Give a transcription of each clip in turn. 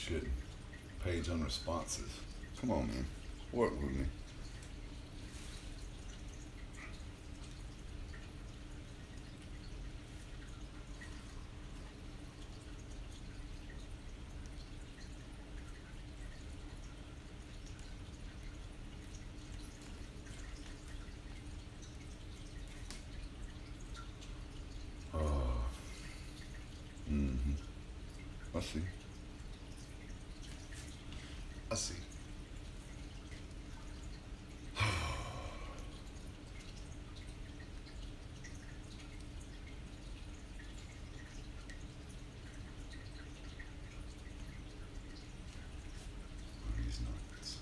shit. Page unresponsive. Come on, man. Work with me. I see. I see. These nuts.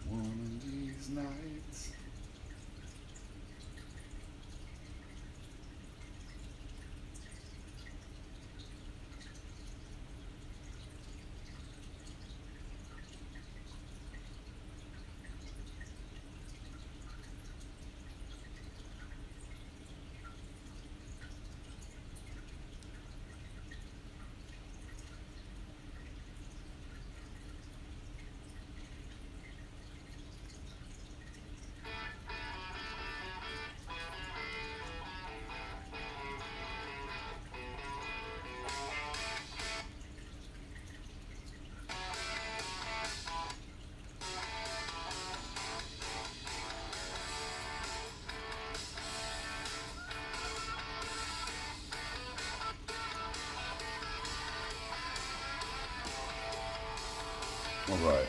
One of these nights. All right.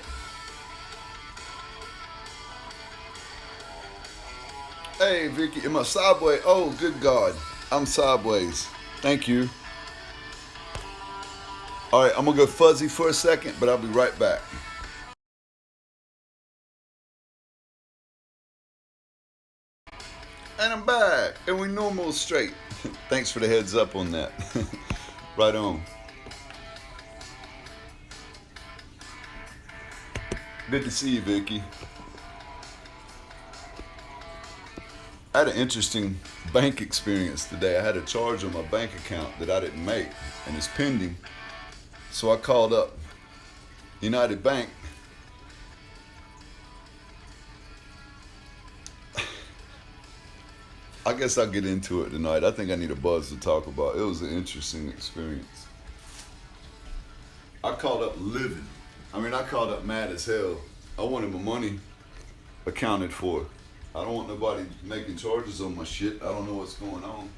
Hey, Vicki, am I sideways? Oh, good God. I'm sideways. Thank you. All right, I'm going to go fuzzy for a second, but I'll be right back. And I'm back. And we normal straight. Thanks for the heads up on that. Right on. Good to see you, Vicki. I had an interesting bank experience today. I had a charge on my bank account that I didn't make, and it's pending. So I called up United Bank. I guess I'll get into it tonight. I think I need a buzz to talk about. It was an interesting experience. I called up livid. I called up mad as hell. I wanted my money accounted for. I don't want nobody making charges on my shit. I don't know what's going on.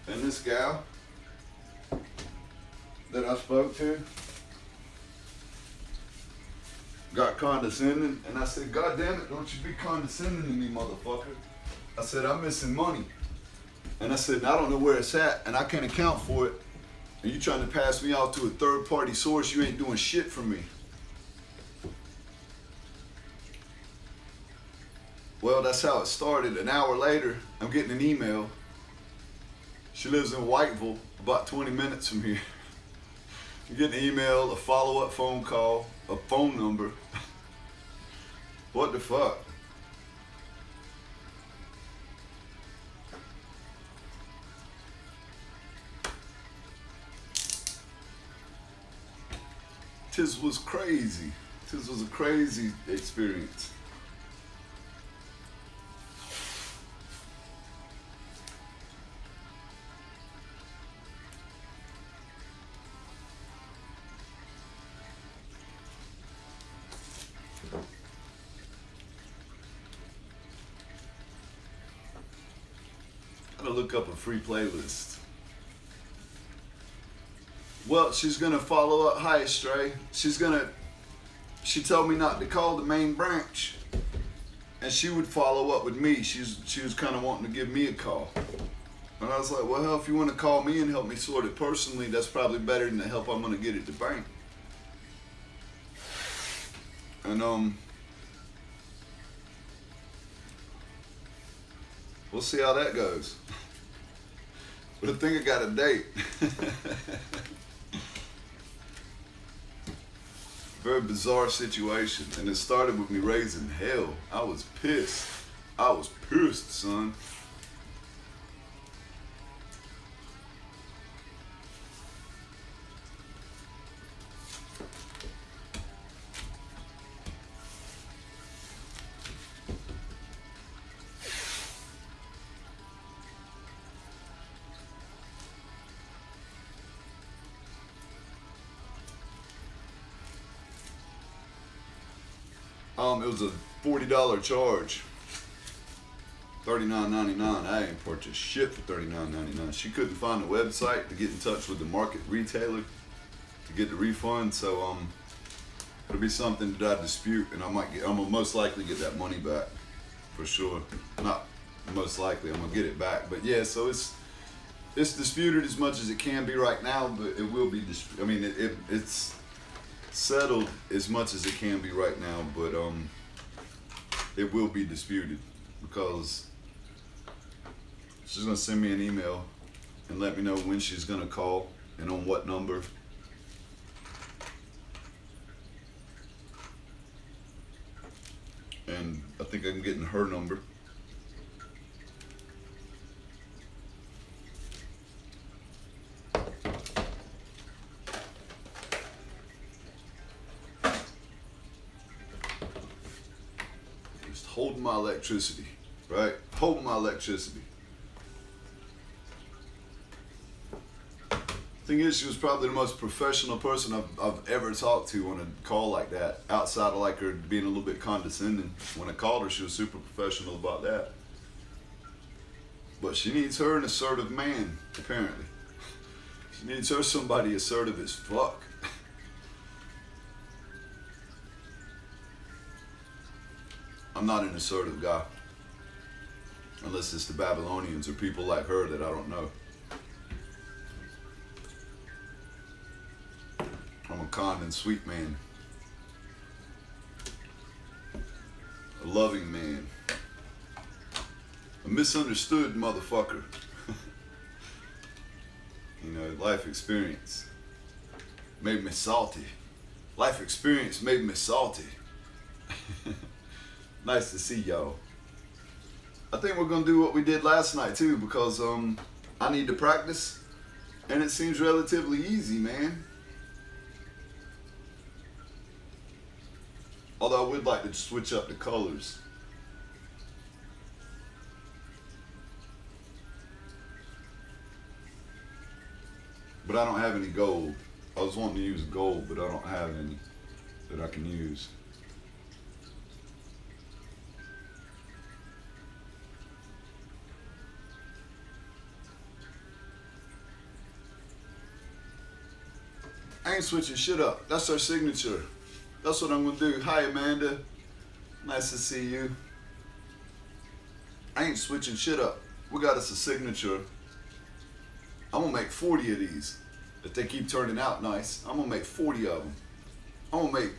And this gal that I spoke to got condescending, and I said, God damn it, don't you be condescending to me, motherfucker. I said, I'm missing money. And I said, I don't know where it's at, and I can't account for it. And you trying to pass me off to a third-party source, you ain't doing shit for me. Well, that's how it started. An hour later, I'm getting an email. She lives in Whiteville, about 20 minutes from here. I'm getting an email, a follow-up phone call, a phone number. What the fuck? This was crazy. This was a crazy experience. I gotta look up a free playlist. Well, she's gonna follow up. Hi, Stray. She told me not to call the main branch, and she would follow up with me. She was kind of wanting to give me a call, and I was like, well, hell, if you want to call me and help me sort it personally, that's probably better than the help I'm gonna get at the bank. And we'll see how that goes. But I think I got a date. Very bizarre situation, and it started with me raising hell. I was pissed. I was pissed, son. It was a $40 charge. $39.99. I ain't purchased shit for $39.99. She couldn't find the website to get in touch with the market retailer to get the refund, so it'll be something that I dispute, and I'm gonna most likely get that money back for sure. Not most likely, I'm gonna get it back, but yeah. So it's disputed as much as it can be right now, but it will be. I mean, it's settled as much as it can be right now, but it will be disputed because she's gonna send me an email and let me know when she's gonna call and on what number. And I think I'm getting her number. Just holding my electricity, right? Holding my electricity. Thing is, she was probably the most professional person I've ever talked to on a call like that, outside of like her being a little bit condescending. When I called her, she was super professional about that. But she needs her an assertive man, apparently. She needs her somebody assertive as fuck. I'm not an assertive guy. Unless it's the Babylonians or people like her that I don't know. I'm a kind and sweet man. A loving man. A misunderstood motherfucker. You know, life experience made me salty. Life experience made me salty. Nice to see y'all. I think we're gonna do what we did last night too, because I need to practice, and it seems relatively easy, man. Although I would like to switch up the colors. But I don't have any gold. I was wanting to use gold, but I don't have any that I can use. I ain't switching shit up. That's our signature. That's what I'm gonna do. Hi, Amanda. Nice to see you. I ain't switching shit up. We got us a signature. I'm gonna make 40 of these. If they keep turning out nice, I'm gonna make 40 of them. I'm gonna make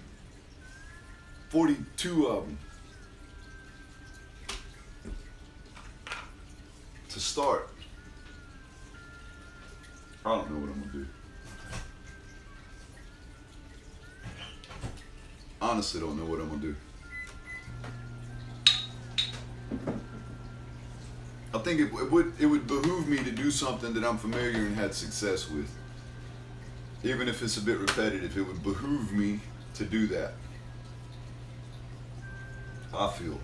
42 of them. To start. I don't know what I'm gonna do. Honestly, don't know what I'm gonna do. I think it would behoove me to do something that I'm familiar and had success with. Even if it's a bit repetitive, it would behoove me to do that. I feel.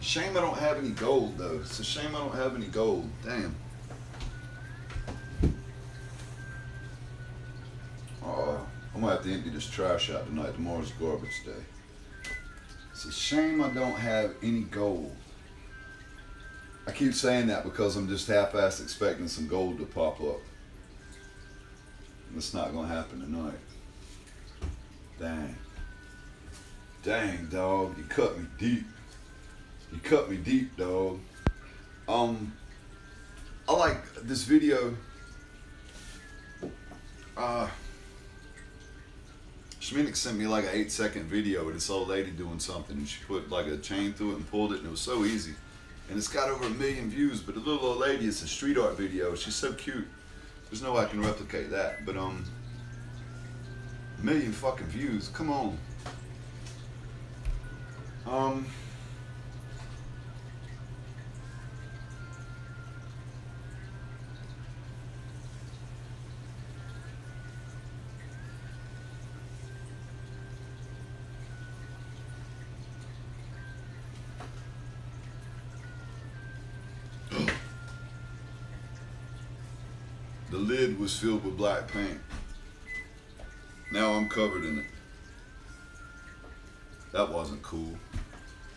Shame I don't have any gold though. It's a shame I don't have any gold. Damn. I'm gonna have to empty this trash out tonight. Tomorrow's garbage day. It's a shame I don't have any gold. I keep saying that because I'm just half-assed expecting some gold to pop up. It's not gonna happen tonight. Dang. Dang, dog. You cut me deep. You cut me deep, dog. I like this video. Shminik sent me like an 8-second video of this old lady doing something, and she put like a chain through it and pulled it, and it was so easy. And it's got over 1 million views, but the little old lady, it's a street art video. She's so cute. There's no way I can replicate that. But million fucking views. Come on. The lid was filled with black paint. Now I'm covered in it. That wasn't cool.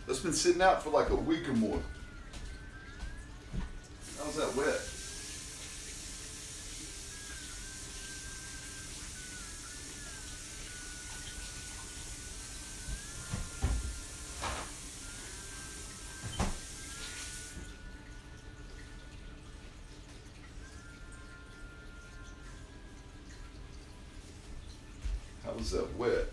That's been sitting out for like a week or more. How's that wet? How was that wet?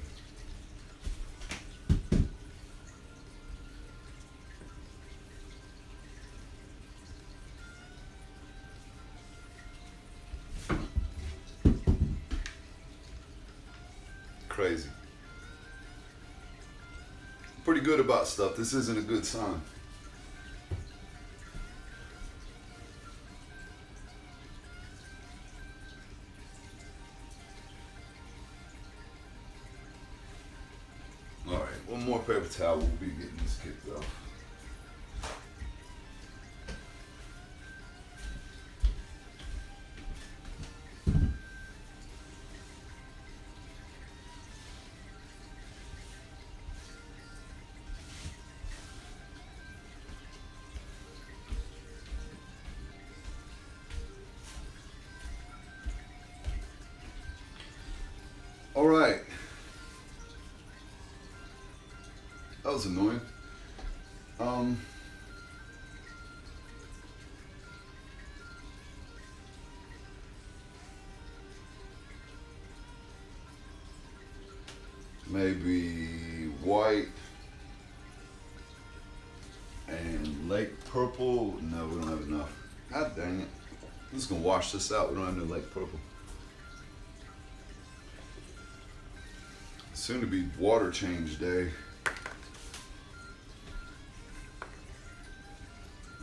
Crazy. Pretty good about stuff. This isn't a good sign. All right, one more paper towel. We'll be getting this kicked off. All right. That was annoying. Maybe white and lake purple. No, we don't have enough. God dang it. I'm just gonna wash this out. We don't have no lake purple. Soon to be water change day.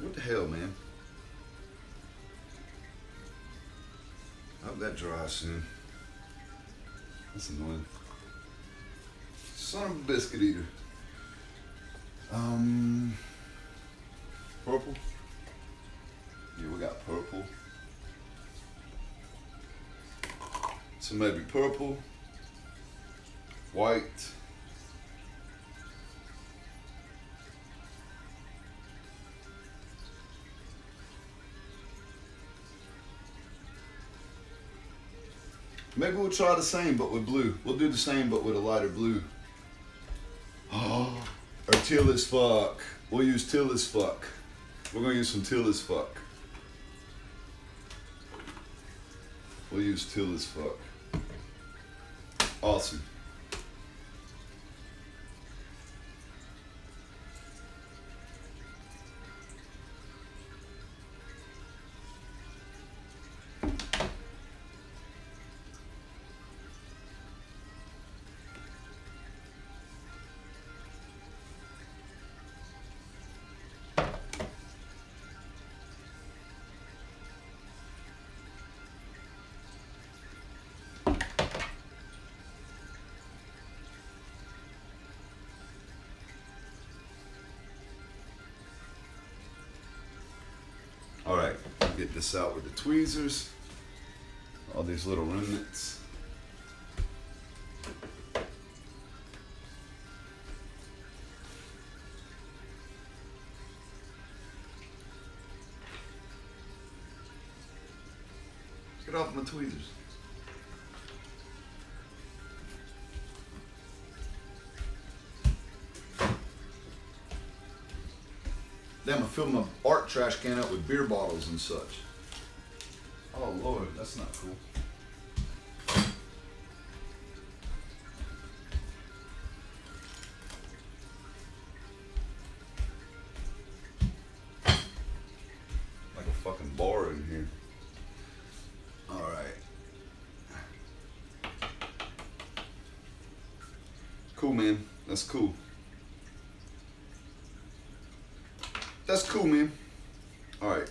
What the hell, man? I hope that dries soon. That's annoying. Son of a biscuit eater. Purple? Yeah, we got purple. So maybe purple, white, maybe we'll try the same but with blue. We'll do the same but with a lighter blue. Oh, or teal as fuck. We'll use teal as fuck. We're gonna use some teal as fuck. We'll use teal as fuck. Awesome. All right, get this out with the tweezers. All these little remnants. Get off my tweezers. Damn, I filled my art trash can up with beer bottles and such. Oh Lord, that's not cool. Like a fucking bar in here. All right. Cool, man. That's cool. That's cool, man. All right.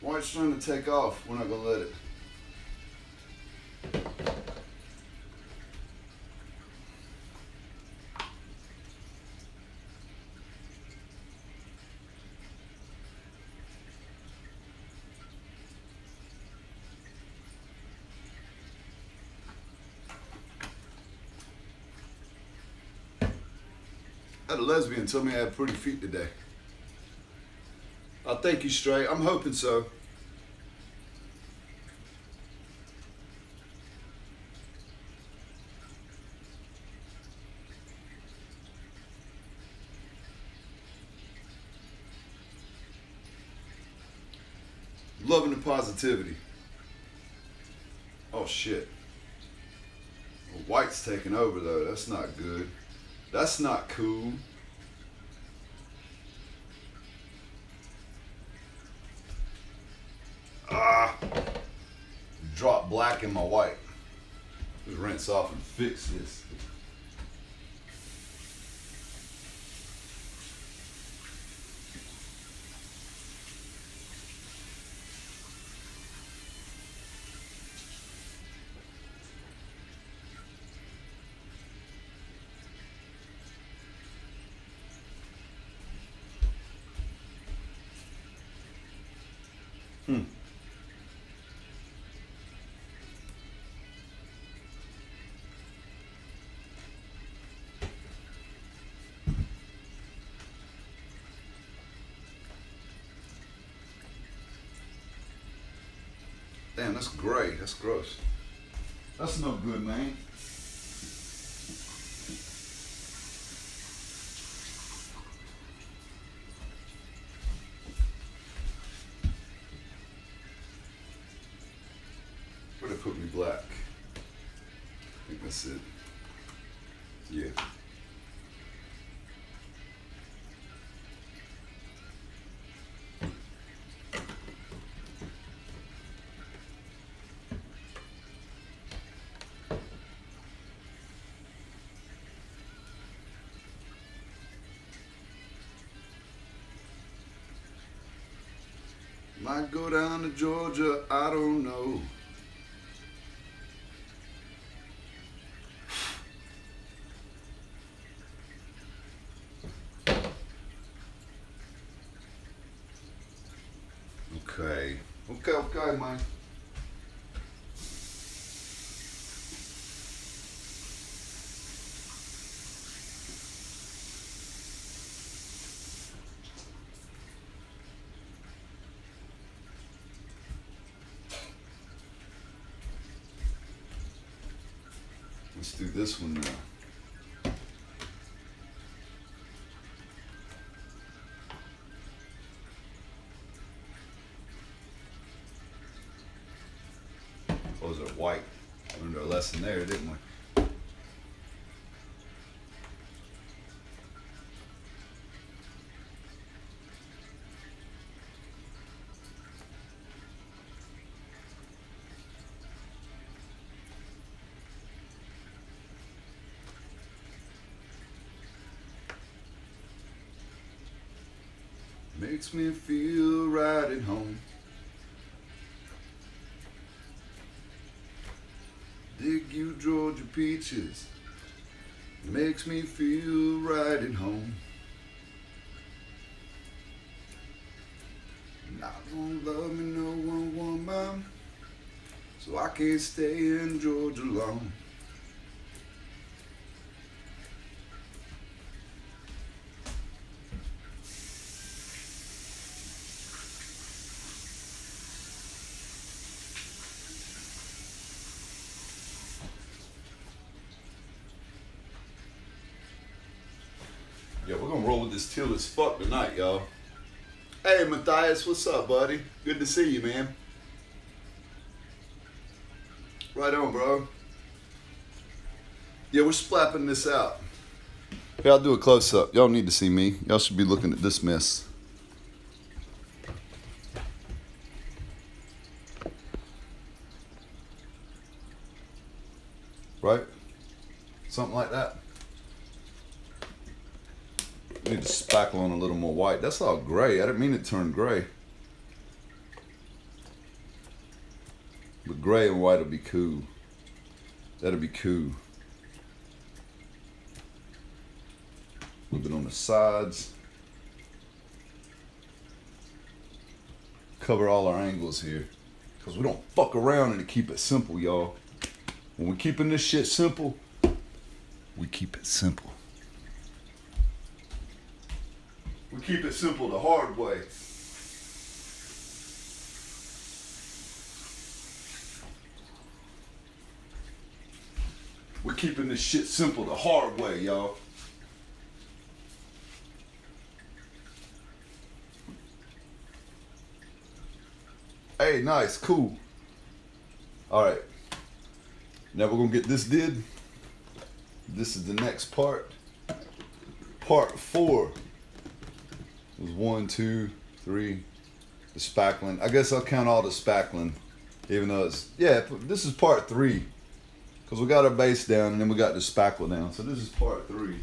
While it's trying to take off, we're not gonna let it. I had a lesbian tell me I had pretty feet today. I think he's straight. I'm hoping so. Loving the positivity. Oh shit. Well, white's taking over though. That's not good. That's not cool. Drop black in my white. Just rinse off and fix this. Damn, that's gray. That's gross. That's no good, man. Where'd they put me black? I think that's it. Yeah. Might go down to Georgia, I don't know. Okay, man. Let's do this one now. Those are white. Learned our lesson there, didn't we? Makes me feel right at home. Dig you Georgia peaches. Makes me feel right at home. Not gonna love me no one woman, so I can't stay in Georgia long. this teal as fuck tonight, y'all. Hey, Matthias, what's up, buddy? Good to see you, man. Right on, bro. Yeah, we're splapping this out. Here, I'll do a close-up. Y'all need to see me. Y'all should be looking at this mess. Right? Something like that. Need to spackle on a little more white. That's all gray. I didn't mean it turned gray. But gray and white will be cool. That'll be cool. A little bit on the sides. Cover all our angles here. Because we don't fuck around and keep it simple, y'all. When we're keeping this shit simple, we keep it simple. We keep it simple the hard way. We're keeping this shit simple the hard way, y'all. Hey, nice, cool. All right. Now we're gonna get this did. This is the next part. Part 4. It was 1, 2, 3. The spackling. I guess I'll count all the spackling, even though it's, yeah, this is part 3. Because we got our base down and then we got the spackle down. So this is part 3.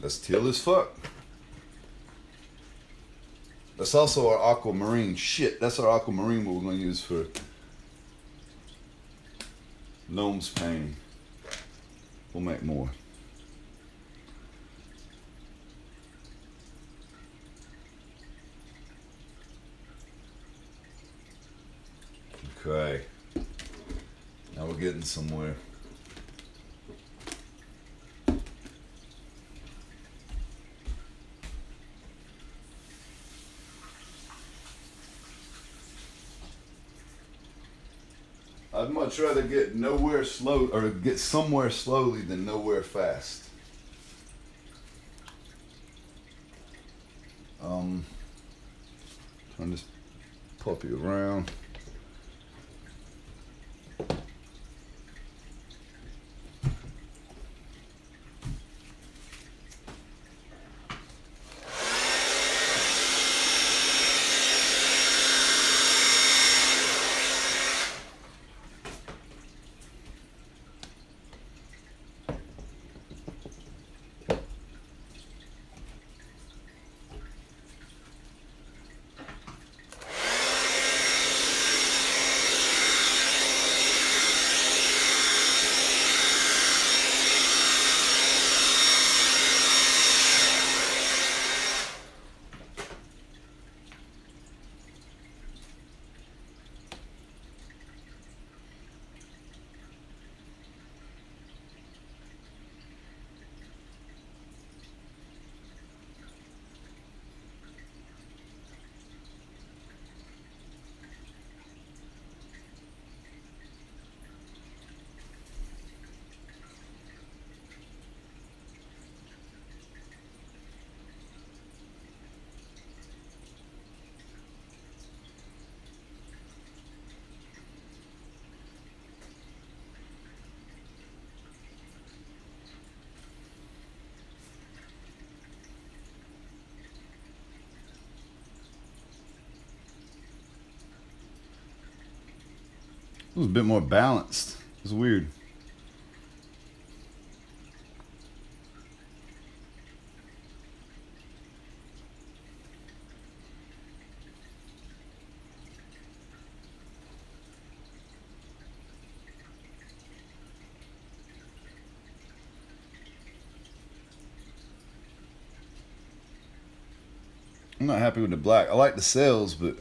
That's teal as fuck. That's also our aquamarine. Shit, that's our aquamarine what we're going to use for gnome's painting. We'll make more. Okay. Now we're getting somewhere. I'd much rather get nowhere slow or get somewhere slowly than nowhere fast. Turn this puppy around. It was a bit more balanced. It's weird. I'm not happy with the black. I like the sails, but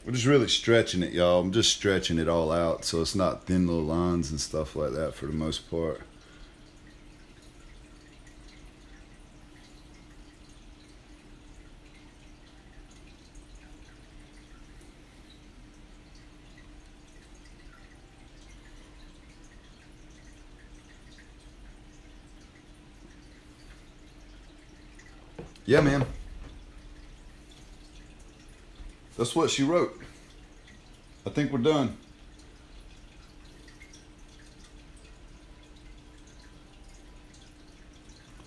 We're just really stretching it, y'all. I'm just stretching it all out so it's not thin little lines and stuff like that for the most part. Yeah, man. That's what she wrote. I think we're done.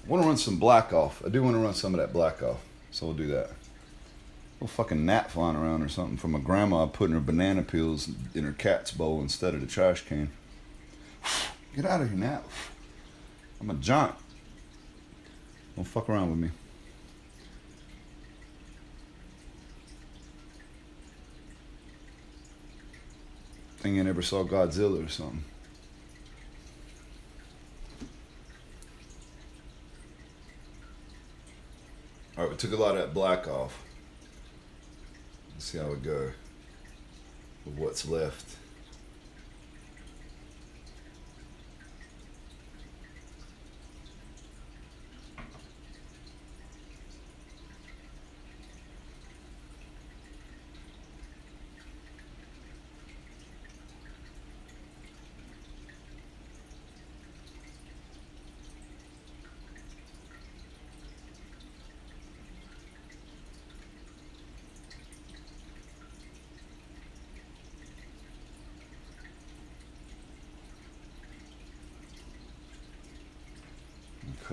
I want to run some black off. I do want to run some of that black off. So we'll do that. A little fucking gnat flying around or something from my grandma putting her banana peels in her cat's bowl instead of the trash can. Get out of here, gnat. I'm a giant. Don't fuck around with me. Thing you never saw Godzilla or something. Alright, we took a lot of that black off. Let's see how we go with what's left.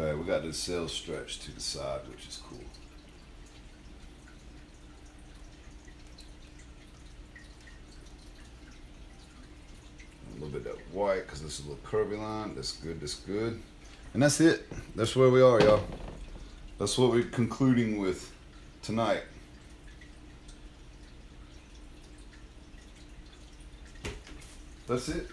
Okay, we got this cell stretched to the side, which is cool. A little bit of that white, because this is a little curvy line. That's good, that's good. And that's it. That's where we are, y'all. That's what we're concluding with tonight. That's it.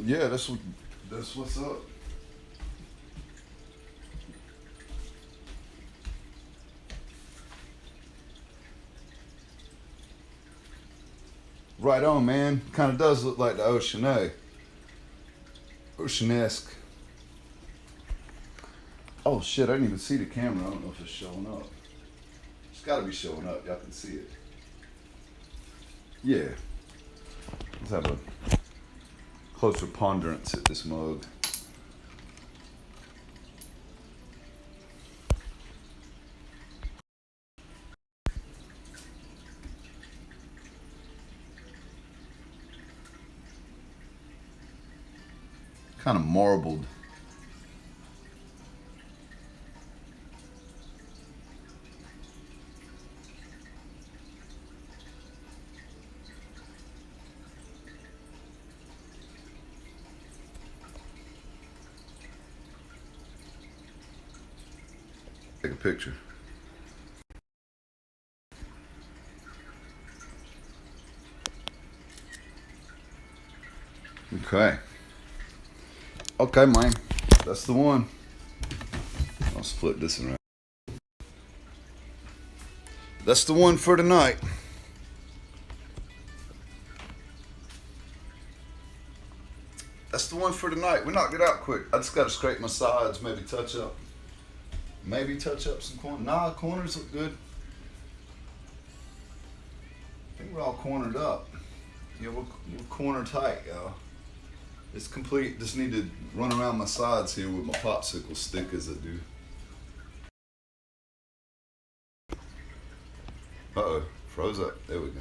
Yeah, that's what's up. Right on, man. Kind of does look like the ocean, eh? Ocean-esque. Oh shit, I didn't even see the camera. I don't know if it's showing up. It's gotta be showing up. Y'all can see it. Yeah. Let's have a closer ponderance at this mug. Kind of marbled. Take a picture. Okay. Okay, man. That's the one. I'll split this around. That's the one for tonight. That's the one for tonight. We knocked it out quick. I just gotta scrape my sides, maybe touch up some corners. Nah, corners look good. I think we're all cornered up. Yeah, we're corner tight, y'all. It's complete. Just need to run around my sides here with my popsicle stick as I do. Uh-oh, froze up. There we go.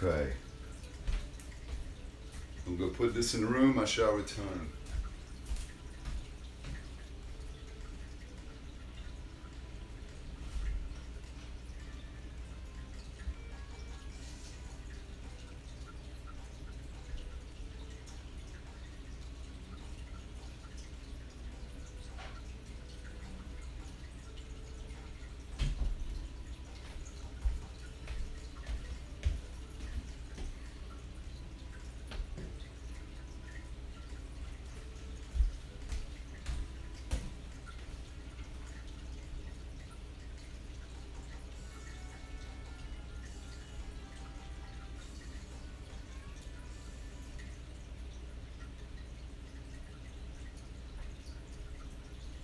Okay. I'm gonna put this in the room. I shall return.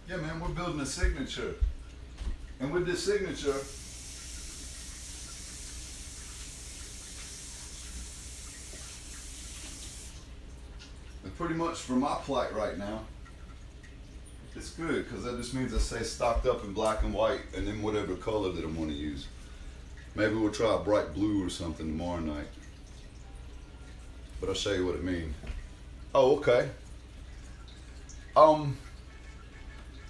Yeah, man, we're building a signature. And with this signature, and pretty much for my plight right now, it's good because that just means I stay stocked up in black and white and then whatever color that I want to use. Maybe we'll try a bright blue or something tomorrow night. But I'll show you what it means. Oh, okay.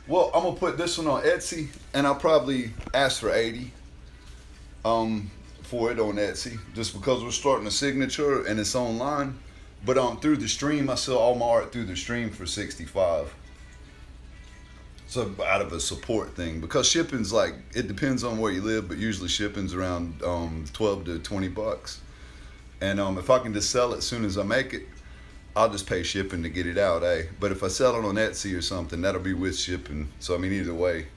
Well, I'm gonna put this one on Etsy, and I'll probably ask for 80 for it on Etsy, just because we're starting a signature and it's online. But through the stream, I sell all my art through the stream for 65. So out of a support thing, because shipping's like, it depends on where you live, but usually shipping's around 12 to 20 bucks. And if I can just sell it as soon as I make it, I'll just pay shipping to get it out, eh? But if I sell it on Etsy or something, that'll be with shipping. So I mean, either way,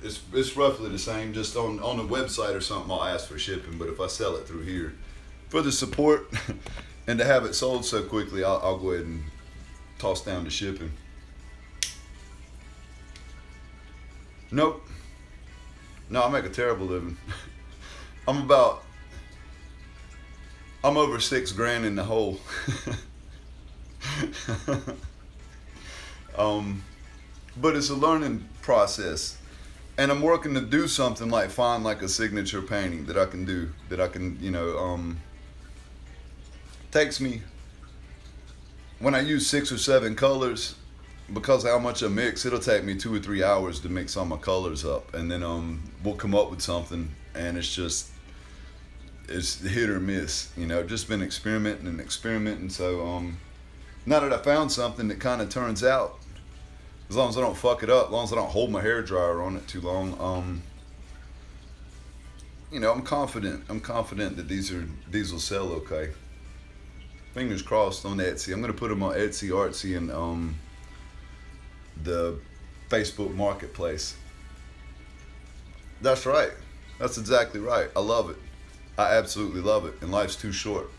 it's roughly the same. Just on the website or something, I'll ask for shipping. But if I sell it through here, for the support and to have it sold so quickly, I'll go ahead and toss down the shipping. Nope. No, I make a terrible living. I'm over $6,000 in the hole. But it's a learning process, and I'm working to do something like find like a signature painting that I can do, that I can, takes me, when I use 6 or 7 colors, because of how much I mix, it'll take me 2 or 3 hours to mix all my colors up, and then we'll come up with something, and it's hit or miss, just been experimenting. So now that I found something that kind of turns out, as long as I don't fuck it up, as long as I don't hold my hair dryer on it too long, I'm confident that these will sell okay. Fingers crossed on Etsy. I'm gonna put them on Etsy, Artsy, and the Facebook Marketplace. That's right. That's exactly right. I love it. I absolutely love it. And life's too short.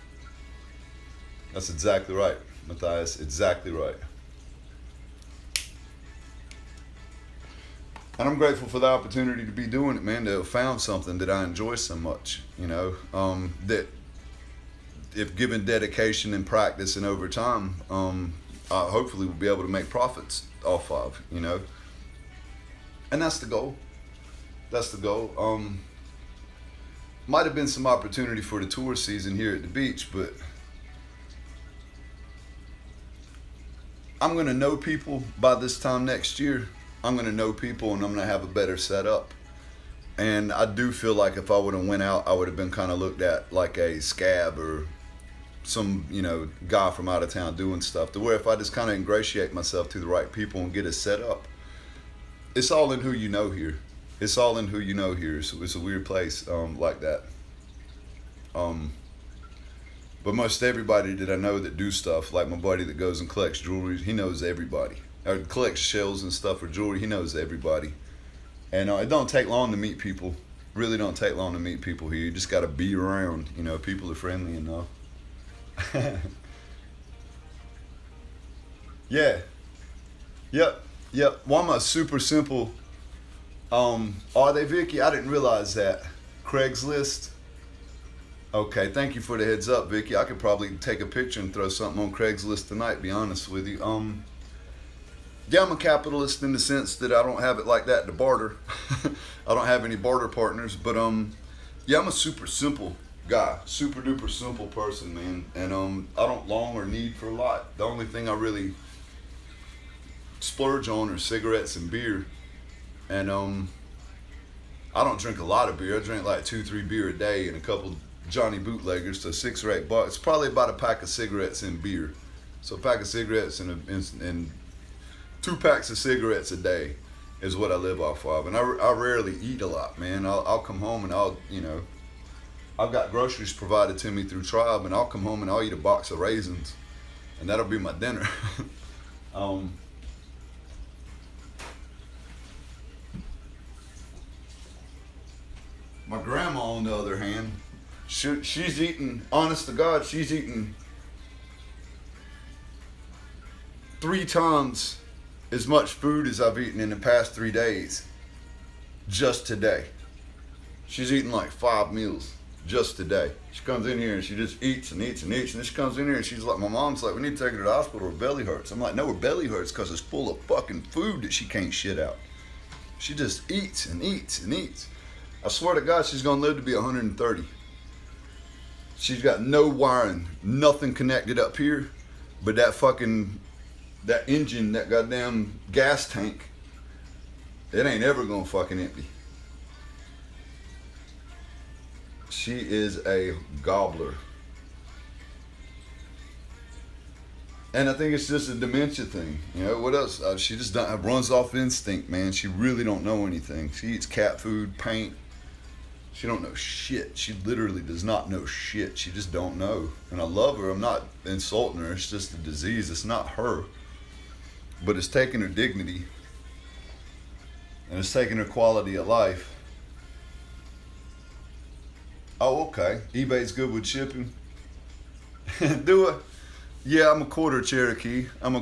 That's exactly right, Matthias. Exactly right. And I'm grateful for the opportunity to be doing it, man, to have found something that I enjoy so much, that if given dedication and practice and over time, I hopefully will be able to make profits off of, And that's the goal. That's the goal. Might have been some opportunity for the tour season here at the beach, but I'm going to know people by this time next year. I'm going to know people, and I'm going to have a better setup. And I do feel like if I would have went out, I would have been kind of looked at like a scab or some, guy from out of town doing stuff, to where if I just kind of ingratiate myself to the right people and get it set up, it's all in who you know here. It's all in who you know here. So it's a weird place like that. But most everybody that I know that do stuff, like my buddy that goes and collects jewelry, he knows everybody. Or collects shells and stuff for jewelry, he knows everybody. And it don't take long to meet people. Really don't take long to meet people here. You just got to be around. People are friendly enough. Yeah. Yep. One of my super simple. Are they, Vicki? I didn't realize that. Craigslist. Okay, thank you for the heads up, Vicki. I could probably take a picture and throw something on Craigslist tonight, be honest with you. Yeah, I'm a capitalist in the sense that I don't have it like that to barter. I don't have any barter partners, but Yeah, I'm a super simple guy, super duper simple person, man. And I don't long or need for a lot. The only thing I really splurge on are cigarettes and beer. And I don't drink a lot of beer. I drink like 2, 3 beer a day and a couple Johnny bootleggers, so $6 or $8. It's probably about a pack of cigarettes and beer. So a pack of cigarettes and 2 packs of cigarettes a day is what I live off of. And I rarely eat a lot, man. I'll come home and I've got groceries provided to me through Tribe, and I'll come home and I'll eat a box of raisins, and that'll be my dinner. My grandma, on the other hand, she's eating, honest to God, she's eating 3 times as much food as I've eaten in the past 3 days, just today. She's eating like 5 meals just today. She comes in here and she just eats and eats and eats, and then she comes in here and she's like, my mom's like, we need to take her to the hospital, her belly hurts. I'm like, no, her belly hurts because it's full of fucking food that she can't shit out. She just eats and eats and eats. I swear to God, she's gonna live to be 130. She's got no wiring, nothing connected up here, but that engine, that goddamn gas tank, it ain't ever gonna fucking empty. She is a gobbler. And I think it's just a dementia thing. You know, what else? She just runs off instinct, man. She really don't know anything. She eats cat food, paint. She don't know shit. She literally does not know shit. She just don't know. And I love her. I'm not insulting her. It's just a disease. It's not her. But it's taking her dignity. And it's taking her quality of life. Oh, okay. eBay's good with shipping. Do it. Yeah, I'm a quarter Cherokee. I'm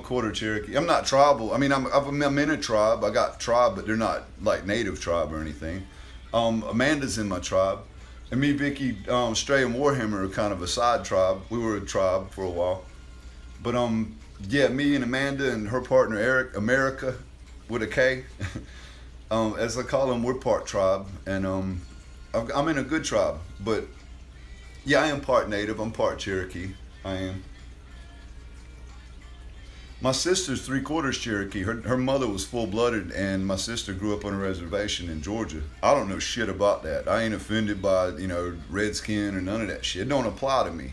not tribal. I mean, I'm in a tribe. I got tribe, but they're not like native tribe or anything. Amanda's in my tribe, and me, Vicki, Stray, and Warhammer are kind of a side tribe. We were a tribe for a while, but yeah, me and Amanda and her partner Eric, America, with a K, as I call them, we're part tribe, and I'm in a good tribe. But yeah, I am part native. I'm part Cherokee. I am. My sister's 3/4 Cherokee. Her mother was full-blooded, and my sister grew up on a reservation in Georgia. I don't know shit about that. I ain't offended by, redskin or none of that shit. It don't apply to me.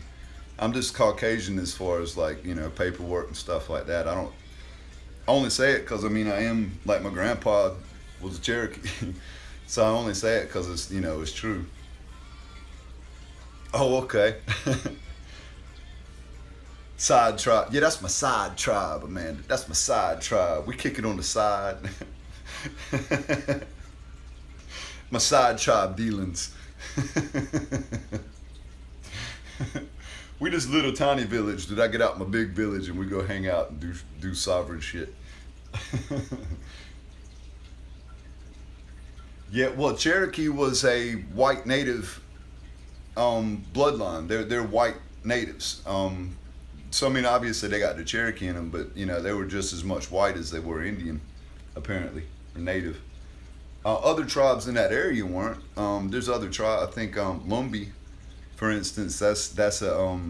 I'm just Caucasian as far as like, paperwork and stuff like that. I only say it because, I am, like my grandpa was a Cherokee. So I only say it because it's, it's true. Oh, okay. Side tribe. Yeah, that's my side tribe, Amanda. That's my side tribe. We kick it on the side. My side tribe dealings. We this little tiny village that I get out my big village and we go hang out and do sovereign shit. Yeah, well, Cherokee was a white native bloodline. They're white natives. So, obviously they got the Cherokee in them, but, they were just as much white as they were Indian, apparently, or native. Other tribes in that area weren't. There's other tribes, I think Lumbee, for instance, that's a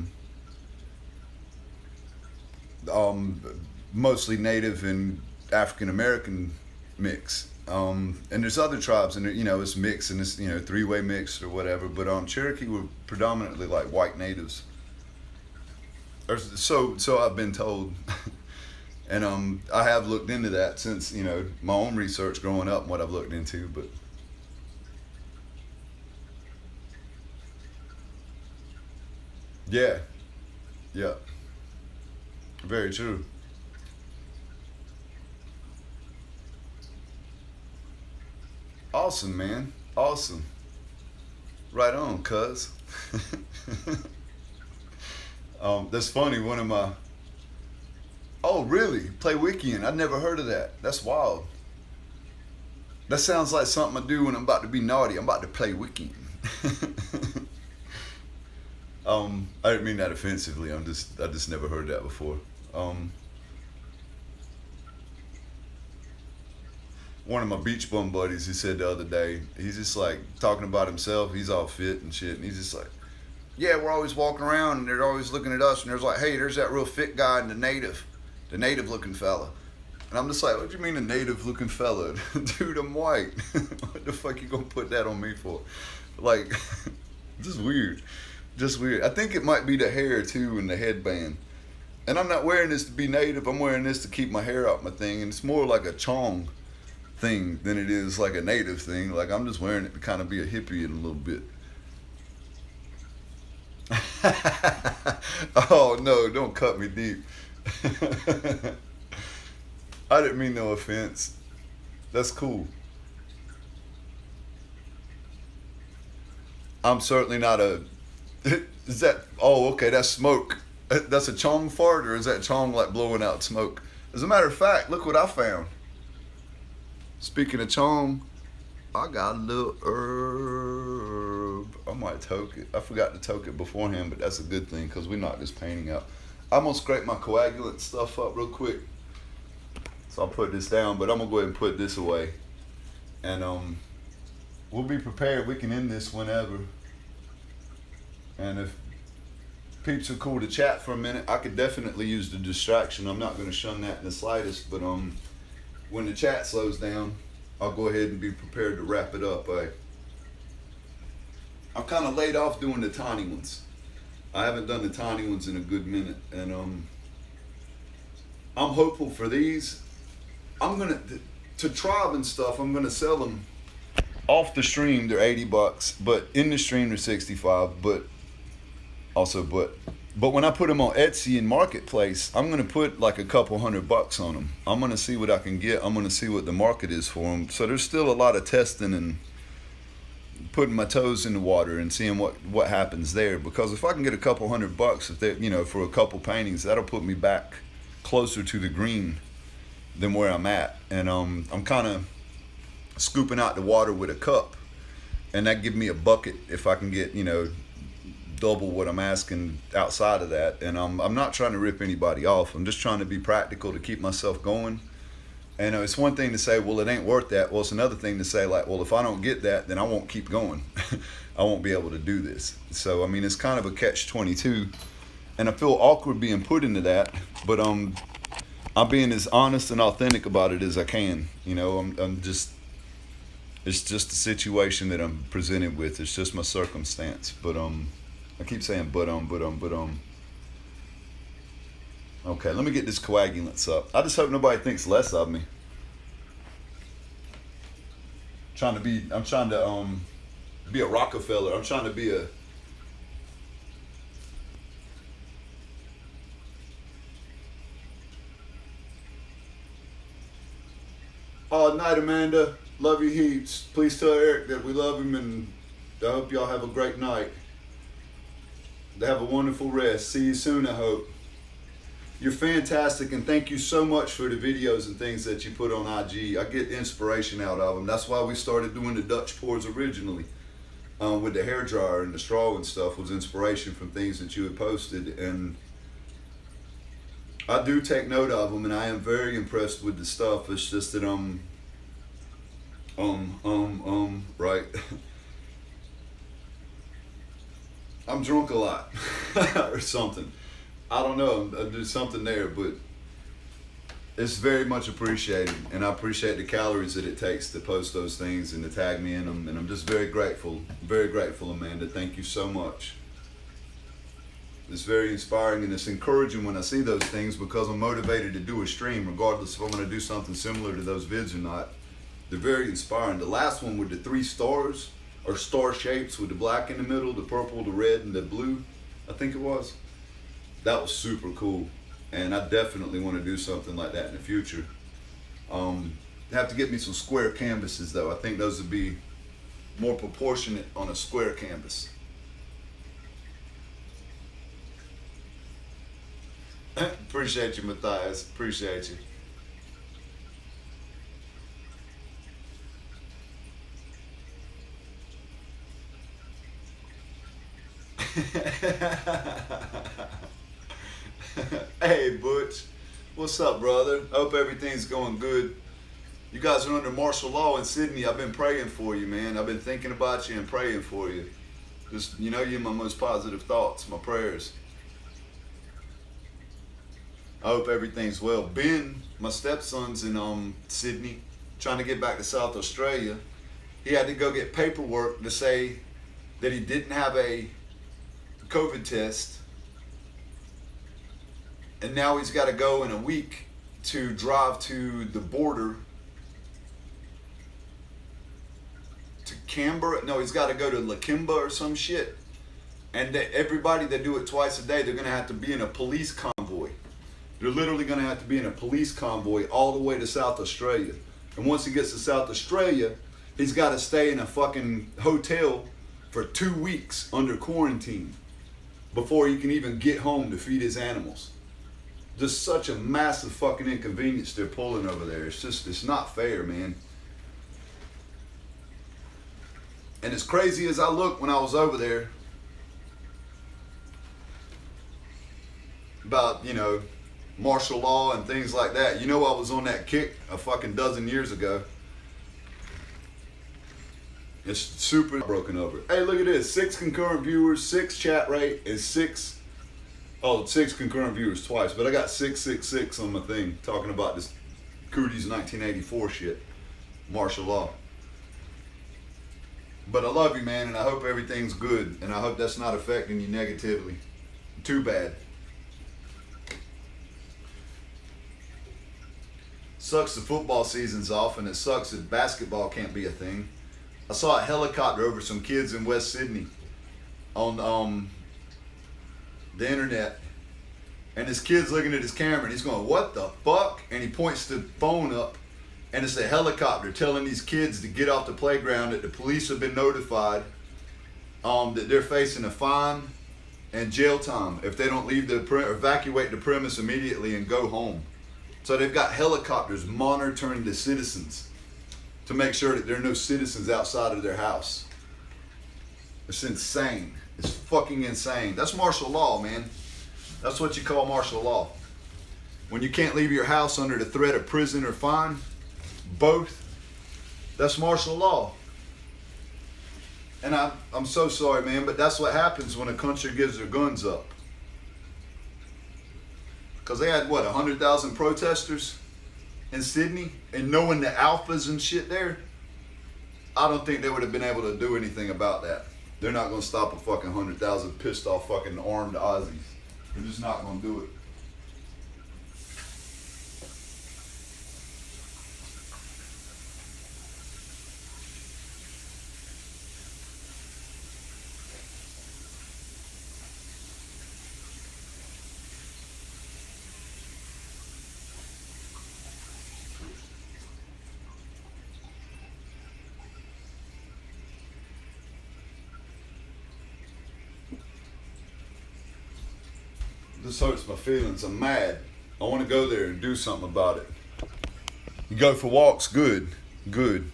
mostly native and African-American mix. And there's other tribes, and, it's mixed, and it's, 3-way mixed or whatever, but Cherokee were predominantly like white natives. Or so I've been told. And I have looked into that since, my own research growing up and what I've looked into, but yeah. Very true. Awesome, man. Awesome. Right on, cuz. That's funny. One of my... Oh, really? Play Wiccan? I'd never heard of that. That's wild. That sounds like something I do when I'm about to be naughty. I'm about to play Wiccan. I didn't mean that offensively. I just never heard that before. one of my beach bum buddies, he said the other day, he's just like talking about himself. He's all fit and shit, and he's just like, yeah, we're always walking around and they're always looking at us, and there's like, hey, there's that real fit guy and the native looking fella. And I'm just like, what do you mean a native looking fella? Dude, I'm white. What the fuck you gonna put that on me for? Like, just weird. Just weird. I think it might be the hair too and the headband. And I'm not wearing this to be native, I'm wearing this to keep my hair out my thing, and it's more like a chong thing than it is like a native thing. Like, I'm just wearing it to kind of be a hippie in a little bit. Oh no, don't cut me deep. I didn't mean no offense. That's cool. I'm certainly not a. Is that? Oh, okay. That's smoke. That's a chong fart, or is that chong like blowing out smoke? As a matter of fact, look what I found. Speaking of chong, I got a little herb. I might toke it. I forgot to toke it beforehand, but that's a good thing because we knocked this painting out. I'm gonna scrape my coagulant stuff up real quick. So I'll put this down, but I'm gonna go ahead and put this away. And we'll be prepared. We can end this whenever. And if peeps are cool to chat for a minute, I could definitely use the distraction. I'm not gonna shun that in the slightest, but when the chat slows down, I'll go ahead and be prepared to wrap it up. I'm kind of laid off doing the tiny ones. I haven't done the tiny ones in a good minute, and I'm hopeful for these. I'm gonna to Tribe and stuff. I'm gonna sell them off the stream. They're $80, but in the stream they're 65. But when I put them on Etsy and Marketplace, I'm gonna put like a couple $100 on them. I'm gonna see what I can get. I'm gonna see what the market is for them. So there's still a lot of testing and putting my toes in the water and seeing what happens there. Because if I can get a couple $100, if they, for a couple paintings, that'll put me back closer to the green than where I'm at. And I'm kind of scooping out the water with a cup, and that give me a bucket if I can get double what I'm asking outside of that. And I'm not trying to rip anybody off. I'm just trying to be practical to keep myself going. And it's one thing to say, well, it ain't worth that. Well, it's another thing to say, like, well, if I don't get that, then I won't keep going. I won't be able to do this. So I mean, it's kind of a catch-22, and I feel awkward being put into that, but I'm being as honest and authentic about it as I can. I'm just, it's just the situation that I'm presented with. It's just my circumstance. But I keep saying but. Okay, let me get this coagulants up. I just hope nobody thinks less of me. I'm trying to be a Rockefeller. I'm trying to be a Oh, night, Amanda. Love you heaps. Please tell Eric that we love him, and I hope y'all have a great night. Have a wonderful rest. See you soon, I hope. You're fantastic, and thank you so much for the videos and things that you put on IG. I get inspiration out of them. That's why we started doing the Dutch pours originally. With the hairdryer and the straw and stuff was inspiration from things that you had posted, and I do take note of them, and I am very impressed with the stuff. It's just that right. I'm drunk a lot or something. I don't know. There's something there, but it's very much appreciated, and I appreciate the calories that it takes to post those things and to tag me in them, and I'm just very grateful, Amanda. Thank you so much. It's very inspiring, and it's encouraging when I see those things, because I'm motivated to do a stream regardless if I'm going to do something similar to those vids or not. They're very inspiring. The last one with the 3 stars, or star shapes with the black in the middle, the purple, the red, and the blue, I think it was. That was super cool, and I definitely want to do something like that in the future. Have to get me some square canvases though. I think those would be more proportionate on a square canvas. Appreciate you, Matthias. Appreciate you. Hey, Butch. What's up, brother? Hope everything's going good. You guys are under martial law in Sydney. I've been praying for you, man. I've been thinking about you and praying for you. Just, you know, you're my most positive thoughts, my prayers. I hope everything's well. Ben, my stepson's in Sydney, trying to get back to South Australia. He had to go get paperwork to say that he didn't have a COVID test. And now he's got to go in a week to drive to the border to Canberra. No, he's got to go to Lakemba or some shit. And everybody that do it twice a day, they're going to have to be in a police convoy. They're literally going to have to be in a police convoy all the way to South Australia. And once he gets to South Australia, he's got to stay in a fucking hotel for 2 weeks under quarantine before he can even get home to feed his animals. Just such a massive fucking inconvenience they're pulling over there. It's not fair, man. And as crazy as I looked when I was over there about, you know, martial law and things like that, you know, I was on that kick a fucking dozen years ago. It's super broken over. Hey, look at this. 6 concurrent viewers, 6 chat rate, is 6. Oh, 6 concurrent viewers twice, but I got 666 on my thing talking about this Cooties 1984 shit, martial law. But I love you, man, and I hope everything's good, and I hope that's not affecting you negatively. Too bad. Sucks the football season's off, and it sucks that basketball can't be a thing. I saw a helicopter over some kids in West Sydney on the internet, and this kid's looking at his camera and he's going, "What the fuck?" And he points the phone up, and it's a helicopter telling these kids to get off the playground, that the police have been notified, that they're facing a fine and jail time if they don't leave evacuate the premise immediately and go home. So they've got helicopters monitoring the citizens to make sure that there are no citizens outside of their house. It's insane. It's fucking insane. That's martial law, man. That's what you call martial law. When you can't leave your house under the threat of prison or fine, both, that's martial law. And I'm so sorry, man, but that's what happens when a country gives their guns up. Because they had, what, 100,000 protesters in Sydney? And knowing the alphas and shit there, I don't think they would have been able to do anything about that. They're not going to stop a fucking 100,000 pissed off fucking armed Aussies. They're just not going to do it. This hurts my feelings. I'm mad. I want to go there and do something about it. You go for walks, good. I'm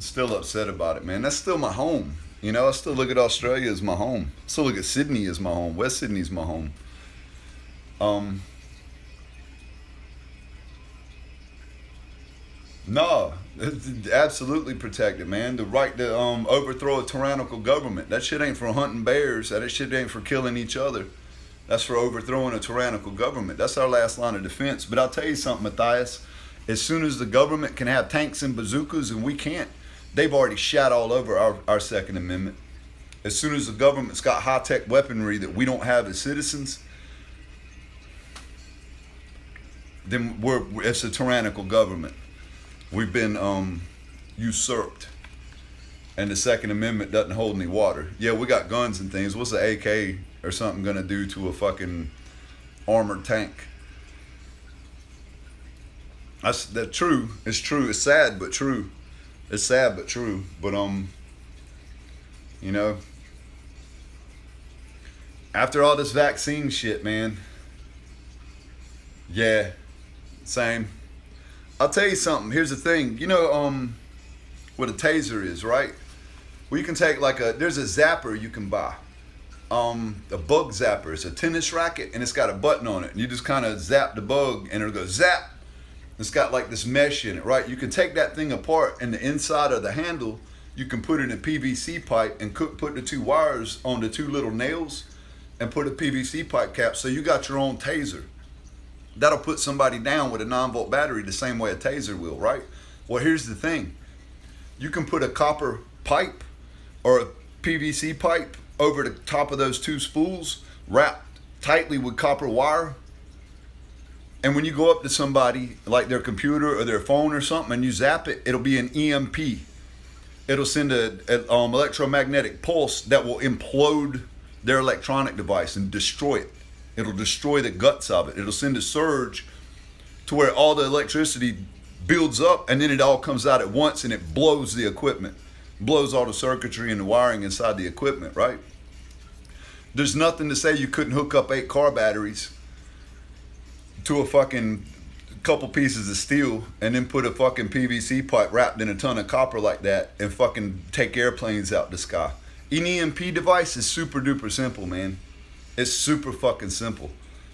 still upset about it, man. That's still my home. You know, I still look at Australia as my home. I still look at Sydney as my home. West Sydney's my home. No, it's absolutely protected, man. The right to overthrow a tyrannical government. That shit ain't for hunting bears. That shit ain't for killing each other. That's for overthrowing a tyrannical government. That's our last line of defense. But I'll tell you something, Matthias. As soon as the government can have tanks and bazookas and we can't, they've already shot all over our Second Amendment. As soon as the government's got high-tech weaponry that we don't have as citizens, then it's a tyrannical government. We've been usurped. And the Second Amendment doesn't hold any water. Yeah, we got guns and things. What's an AK or something gonna do to a fucking armored tank? That's true. It's true. It's sad, but true. It's sad, but true. But you know, after all this vaccine shit, man. Yeah, same. I'll tell you something. Here's the thing. You know, what a taser is, right? Well, you can take there's a zapper you can buy. A bug zapper. It's a tennis racket and it's got a button on it. And you just kind of zap the bug and it'll go zap. It's got like this mesh in it, right? You can take that thing apart, and the inside of the handle, you can put in a PVC pipe and put the two wires on the two little nails and put a PVC pipe cap, so you got your own taser. That'll put somebody down with a 9-volt battery the same way a taser will, right? Well, here's the thing. You can put a copper pipe or a PVC pipe over the top of those two spools, wrapped tightly with copper wire. And when you go up to somebody, like their computer or their phone or something, and you zap it, it'll be an EMP. It'll send an electromagnetic pulse that will implode their electronic device and destroy it. It'll destroy the guts of it. It'll send a surge to where all the electricity builds up, and then it all comes out at once, and it blows the equipment, blows all the circuitry and the wiring inside the equipment, right? There's nothing to say you couldn't hook up 8 car batteries to a fucking couple pieces of steel and then put a fucking PVC pipe wrapped in a ton of copper like that and fucking take airplanes out the sky. An EMP device is super duper simple, man. It's super fucking simple.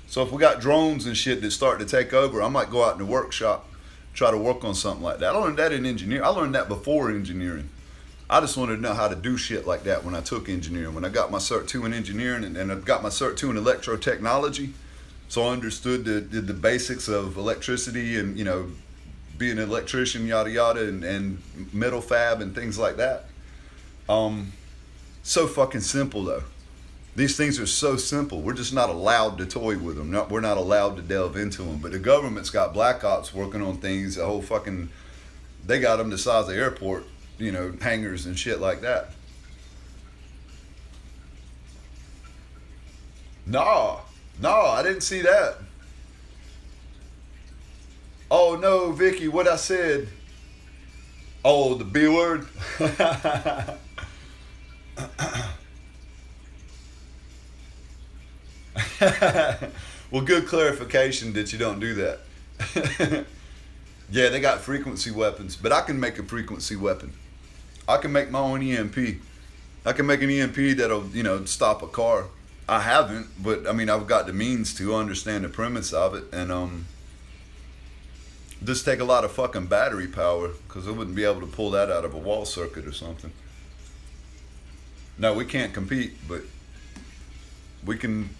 So if we got drones and shit that start to take over, I might go out in the workshop, try to work on something like that. I learned that in engineering. I learned that before engineering. I just wanted to know how to do shit like that when I took engineering. When I got my Cert 2 in engineering and I got my Cert 2 in electrotechnology, so I understood the basics of electricity and, you know, being an electrician, yada yada, and metal fab and things like that. So fucking simple though. These things are so simple. We're just not allowed to toy with them. We're not allowed to delve into them. But the government's got black ops working on things. The whole fucking, they got them the size of airport, you know, hangars and shit like that. No, I didn't see that. Oh no, Vicki, what I said. Oh, the B word. Well, good clarification that you don't do that. Yeah, they got frequency weapons, but I can make a frequency weapon. I can make my own EMP. I can make an EMP that'll, you know, stop a car. I haven't, but I mean, I've got the means to understand the premise of it, and just take a lot of fucking battery power, because I wouldn't be able to pull that out of a wall circuit or something. No, we can't compete, but we can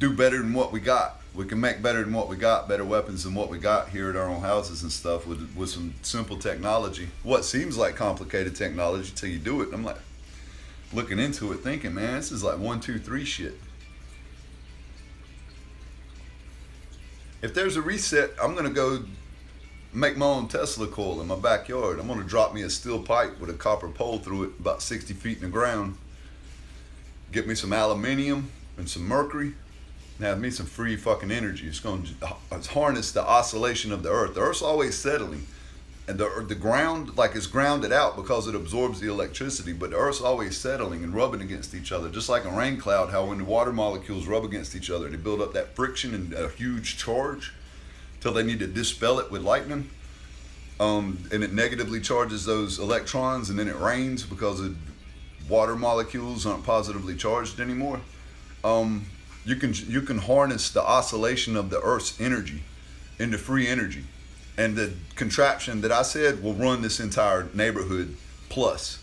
do better than what we got. We can make better than what we got, better weapons than what we got here at our own houses and stuff with some simple technology. What seems like complicated technology till you do it. And I'm like looking into it thinking, man, this is like 1, 2, 3 shit. If there's a reset, I'm gonna go make my own Tesla coil in my backyard. I'm gonna drop me a steel pipe with a copper pole through it about 60 feet in the ground. Get me some aluminium and some mercury. Have me some free fucking energy. It's going to harness the oscillation of the earth. The earth's always settling, and the ground, like, is grounded out because it absorbs the electricity, but the earth's always settling and rubbing against each other, just like a rain cloud. How when the water molecules rub against each other, they build up that friction and a huge charge till they need to dispel it with lightning, and it negatively charges those electrons, and then it rains because the water molecules aren't positively charged anymore. You can harness the oscillation of the Earth's energy into free energy, and the contraption that I said will run this entire neighborhood plus.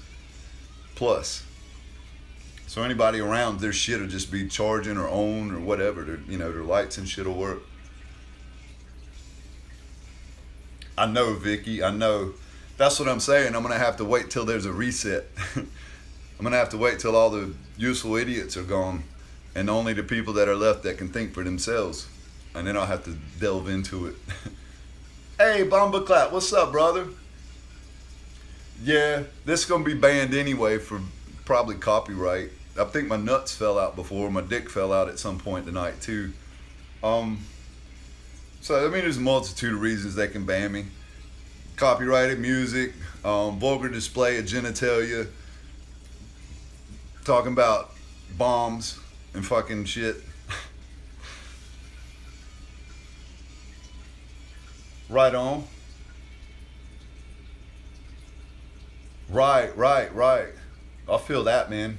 So anybody around, their shit will just be charging or on or whatever. Their lights and shit will work. I know, Vicki. I know. That's what I'm saying. I'm gonna have to wait till there's a reset. I'm gonna have to wait till all the useful idiots are gone, and only the people that are left that can think for themselves. And then I'll have to delve into it. Hey, Bomba Clap, what's up, brother? Yeah, this is going to be banned anyway for probably copyright. I think my nuts fell out before. My dick fell out at some point tonight, too. So, I mean, there's a multitude of reasons they can ban me. Copyrighted music, vulgar display of genitalia, talking about bombs and fucking shit. Right on. Right. I feel that, man.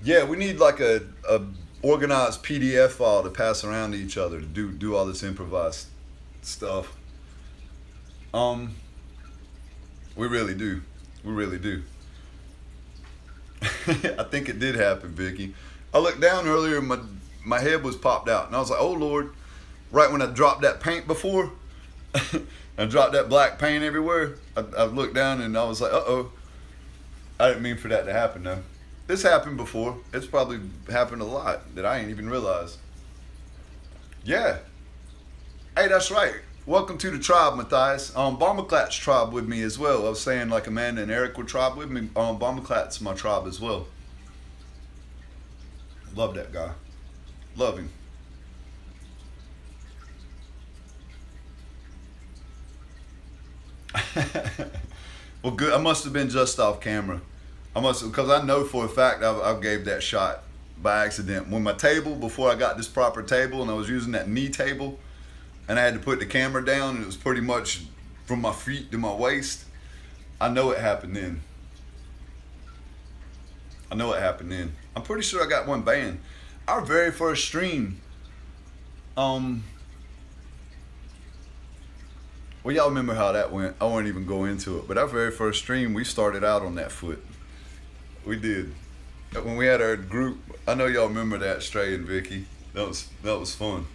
Yeah, we need like a organized PDF file to pass around to each other to do all this improvised stuff. We really do. We really do. I think it did happen, Vicki. I looked down earlier and my head was popped out. And I was like, oh, Lord. Right when I dropped that paint before, I dropped that black paint everywhere, I looked down and I was like, uh-oh. I didn't mean for that to happen, though. This happened before. It's probably happened a lot that I ain't even realized. Yeah. Hey, that's right. Welcome to the tribe, Matthias. Bombaclat's tribe with me as well. I was saying like Amanda and Eric were tribe with me. Bombaclat's my tribe as well. Love that guy. Love him. Well, good. I must have been just off camera. I must have, because I know for a fact I gave that shot by accident. When my table, before I got this proper table, and I was using that knee table, and I had to put the camera down, and it was pretty much from my feet to my waist. I know it happened then. I know it happened then. I'm pretty sure I got one banned. Our very first stream, well, y'all remember how that went. I won't even go into it, but our very first stream, we started out on that foot. We did. When we had our group, I know y'all remember that, Stray and Vicki. That was fun.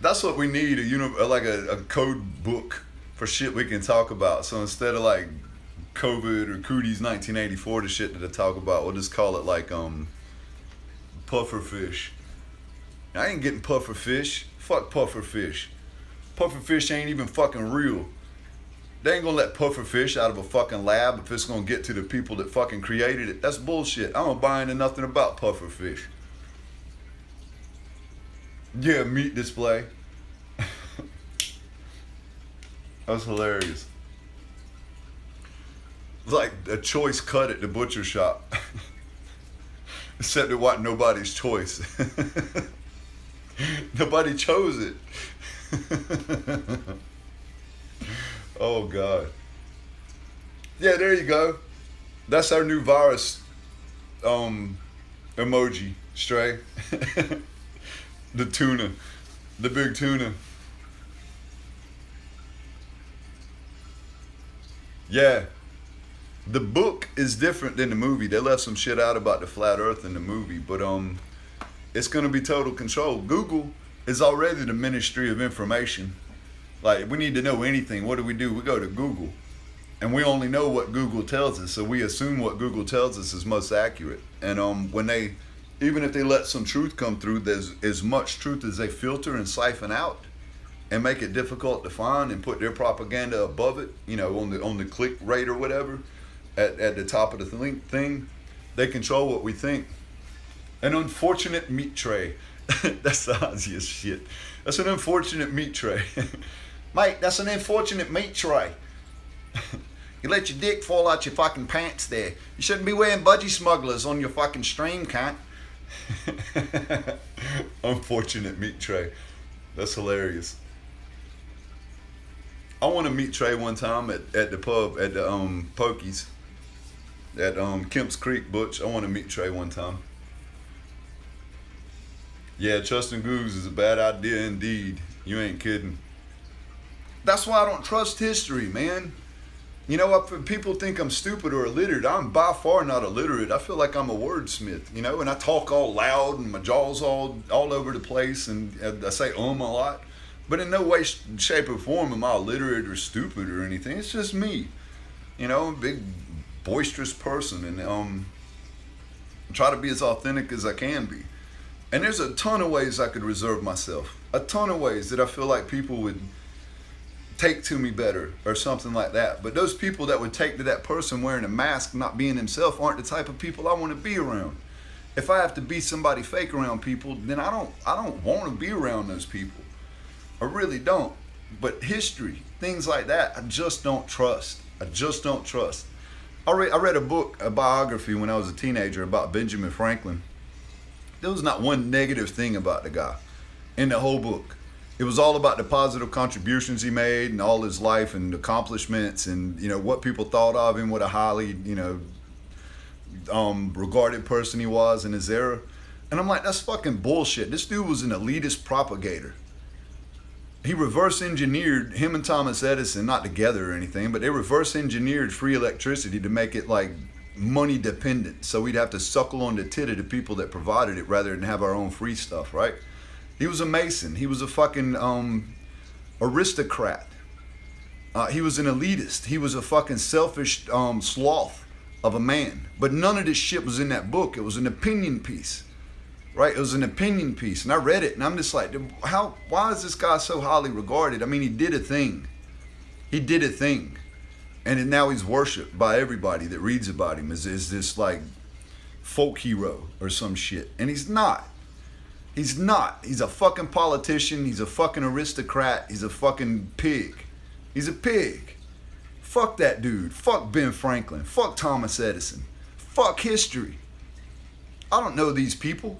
That's what we need, like a code book for shit we can talk about. So instead of like COVID or Cooties 1984, the shit that I talk about, we'll just call it like puffer fish. I ain't getting puffer fish. Fuck puffer fish. Puffer fish ain't even fucking real. They ain't gonna let puffer fish out of a fucking lab if it's gonna get to the people that fucking created it. That's bullshit. I don't buy into nothing about puffer fish. Yeah, meat display. That's hilarious. It's like a choice cut at the butcher shop. Except it wasn't nobody's choice. Nobody chose it. Oh God. Yeah, there you go. That's our new virus emoji, Stray. The tuna. The big tuna. Yeah. The book is different than the movie. They left some shit out about the flat earth in the movie, but it's gonna be total control. Google is already the Ministry of Information. Like, we need to know anything. What do? We go to Google. And we only know what Google tells us, so we assume what Google tells us is most accurate. And even if they let some truth come through, there's as much truth as they filter and siphon out and make it difficult to find and put their propaganda above it, on the click rate or whatever, at the top of the thing. They control what we think. An unfortunate meat tray. That's the Ozziest shit. That's an unfortunate meat tray. Mate, that's an unfortunate meat tray. You let your dick fall out your fucking pants there. You shouldn't be wearing budgie smugglers on your fucking stream, cunt. Unfortunate meat tray. That's hilarious. I won a meat tray one time at the pub, at the Pokies. At Kemp's Creek, Butch. I won a meat tray one time. Yeah, trusting Goose is a bad idea indeed. You ain't kidding. That's why I don't trust history, man. You know what? People think I'm stupid or illiterate. I'm by far not illiterate. I feel like I'm a wordsmith, and I talk all loud and my jaw's all over the place and I say a lot. But in no way, shape, or form am I illiterate or stupid or anything. It's just me. I'm a big, boisterous person and try to be as authentic as I can be. And there's a ton of ways I could reserve myself. A ton of ways that I feel like people would take to me better or something like that. But those people that would take to that person wearing a mask, not being himself, aren't the type of people I want to be around. If I have to be somebody fake around people, then I don't want to be around those people. I really don't. But history, things like that, I just don't trust. I just don't trust. I read a book, a biography when I was a teenager about Benjamin Franklin. There was not one negative thing about the guy in the whole book. It was all about the positive contributions he made and all his life and accomplishments and, you know, what people thought of him, what a highly, you know, regarded person he was in his era. And I'm like, that's fucking bullshit. This dude was an elitist propagator. He reverse engineered, him and Thomas Edison, not together or anything, but they reverse engineered free electricity to make it like money dependent. So we'd have to suckle on the tit of the people that provided it rather than have our own free stuff, right? He was a Mason. He was a fucking aristocrat. He was an elitist. He was a fucking selfish sloth of a man. But none of this shit was in that book. It was an opinion piece. Right? It was an opinion piece. And I read it and I'm just like, why is this guy so highly regarded? I mean, he did a thing. He did a thing. And now he's worshipped by everybody that reads about him as this like folk hero or some shit. And he's not. He's not. He's a fucking politician. He's a fucking aristocrat. He's a fucking pig. He's a pig. Fuck that dude. Fuck Ben Franklin. Fuck Thomas Edison. Fuck history. I don't know these people.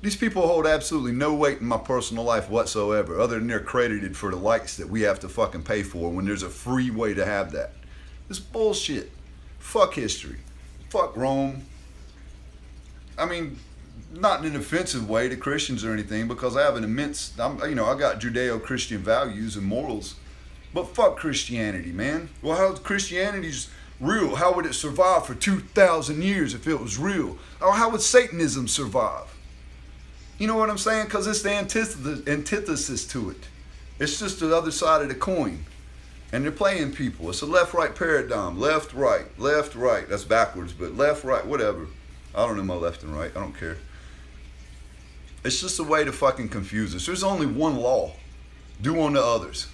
These people hold absolutely no weight in my personal life whatsoever, other than they're credited for the likes that we have to fucking pay for when there's a free way to have that. It's bullshit. Fuck history. Fuck Rome. I mean, not in an offensive way to Christians or anything, because I have an immense, I got Judeo-Christian values and morals, but fuck Christianity, man. Well, how Christianity's real? How would it survive for 2,000 years if it was real? Or how would Satanism survive? You know what I'm saying? Because it's the antithesis to it. It's just the other side of the coin. And they're playing people. It's a left-right paradigm. Left, right. Left, right. That's backwards, but left, right, whatever. I don't know my left and right. I don't care. It's just a way to fucking confuse us. There's only one law. Do unto others.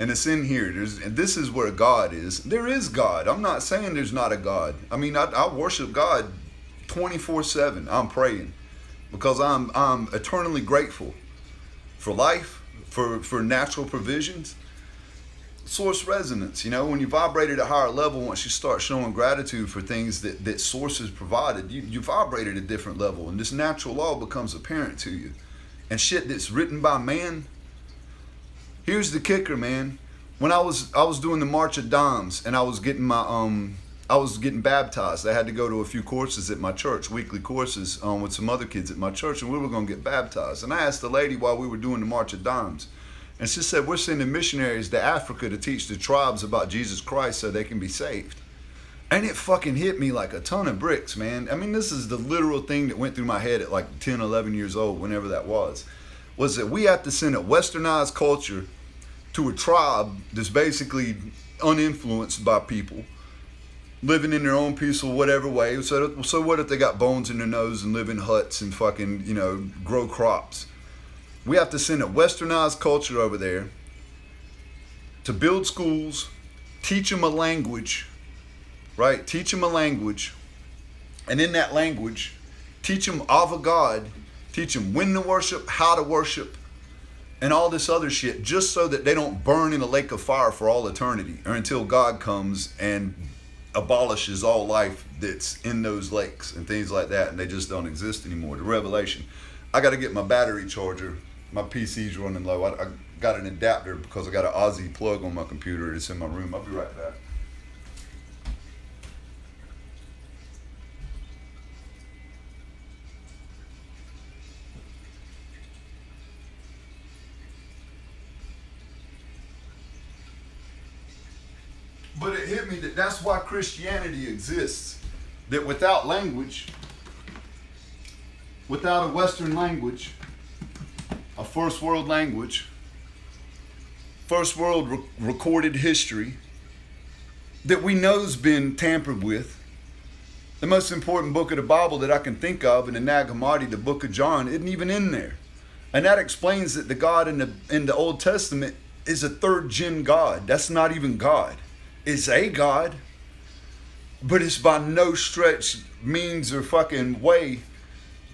And it's in here. And this is where God is. There is God. I'm not saying there's not a God. I mean, I worship God 24/7. I'm praying. Because I'm eternally grateful for life, for natural provisions. Source resonance, you know, when you vibrate at a higher level, once you start showing gratitude for things that source has provided, you vibrate at a different level, and this natural law becomes apparent to you. And shit that's written by man. Here's the kicker, man. When I was doing the March of Dimes and I was getting baptized. I had to go to a few courses at my church, weekly courses with some other kids at my church, and we were going to get baptized. And I asked the lady while we were doing the March of Dimes, and she said, we're sending missionaries to Africa to teach the tribes about Jesus Christ so they can be saved. And it fucking hit me like a ton of bricks, man. I mean, this is the literal thing that went through my head at like 10, 11 years old, whenever that was that we have to send a westernized culture to a tribe that's basically uninfluenced by people, living in their own peaceful whatever way. So what if they got bones in their nose and live in huts and fucking, grow crops? We have to send a westernized culture over there to build schools, teach them a language, right? Teach them a language. And in that language, teach them of a God, teach them when to worship, how to worship, and all this other shit, just so that they don't burn in a lake of fire for all eternity or until God comes and abolishes all life that's in those lakes and things like that, and they just don't exist anymore. The revelation. I got to get my battery charger. My PC's running low. I got an adapter because I got an Aussie plug on my computer that's in my room. I'll be right back. But it hit me that that's why Christianity exists. That without language, without a Western language, a first world language, first world recorded history that we know's been tampered with. The most important book of the Bible that I can think of in the Nag Hammadi, the book of John, isn't even in there. And that explains that the God in the Old Testament is a third gen God. That's not even God. It's a God, but it's by no stretch, means, or fucking way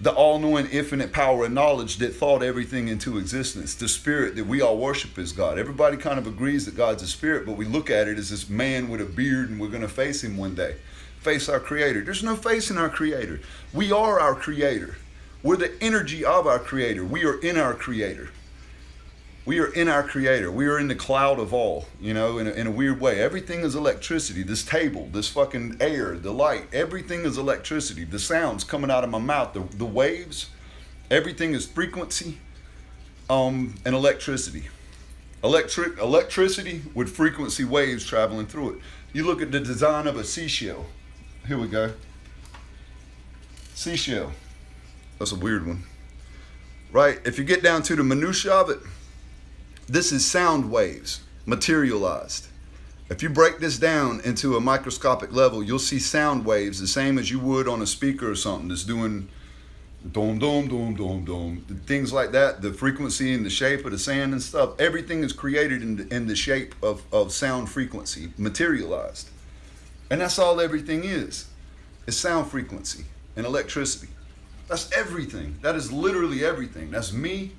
the all-knowing infinite power and knowledge that thought everything into existence. The spirit that we all worship is God. Everybody kind of agrees that God's a spirit, but we look at it as this man with a beard and we're going to face him one day. Face our creator. There's no facing our creator. We are our creator. We're the energy of our creator. We are in our creator. We are in our creator. We are in the cloud of all, you know, in a weird way. Everything is electricity. This table, this fucking air, the light, everything is electricity. The sounds coming out of my mouth, the waves, everything is frequency and electricity. Electricity with frequency waves traveling through it. You look at the design of a seashell. Here we go. Seashell. That's a weird one. Right? If you get down to the minutiae of it, this is sound waves materialized. If you break this down into a microscopic level, you'll see sound waves the same as you would on a speaker or something that's doing dom, dom, dom, dom, dom, things like that. The frequency and the shape of the sand and stuff, everything is created in the shape of sound frequency, materialized. And that's all everything is. It's sound frequency and electricity. That's everything. That is literally everything. That's me,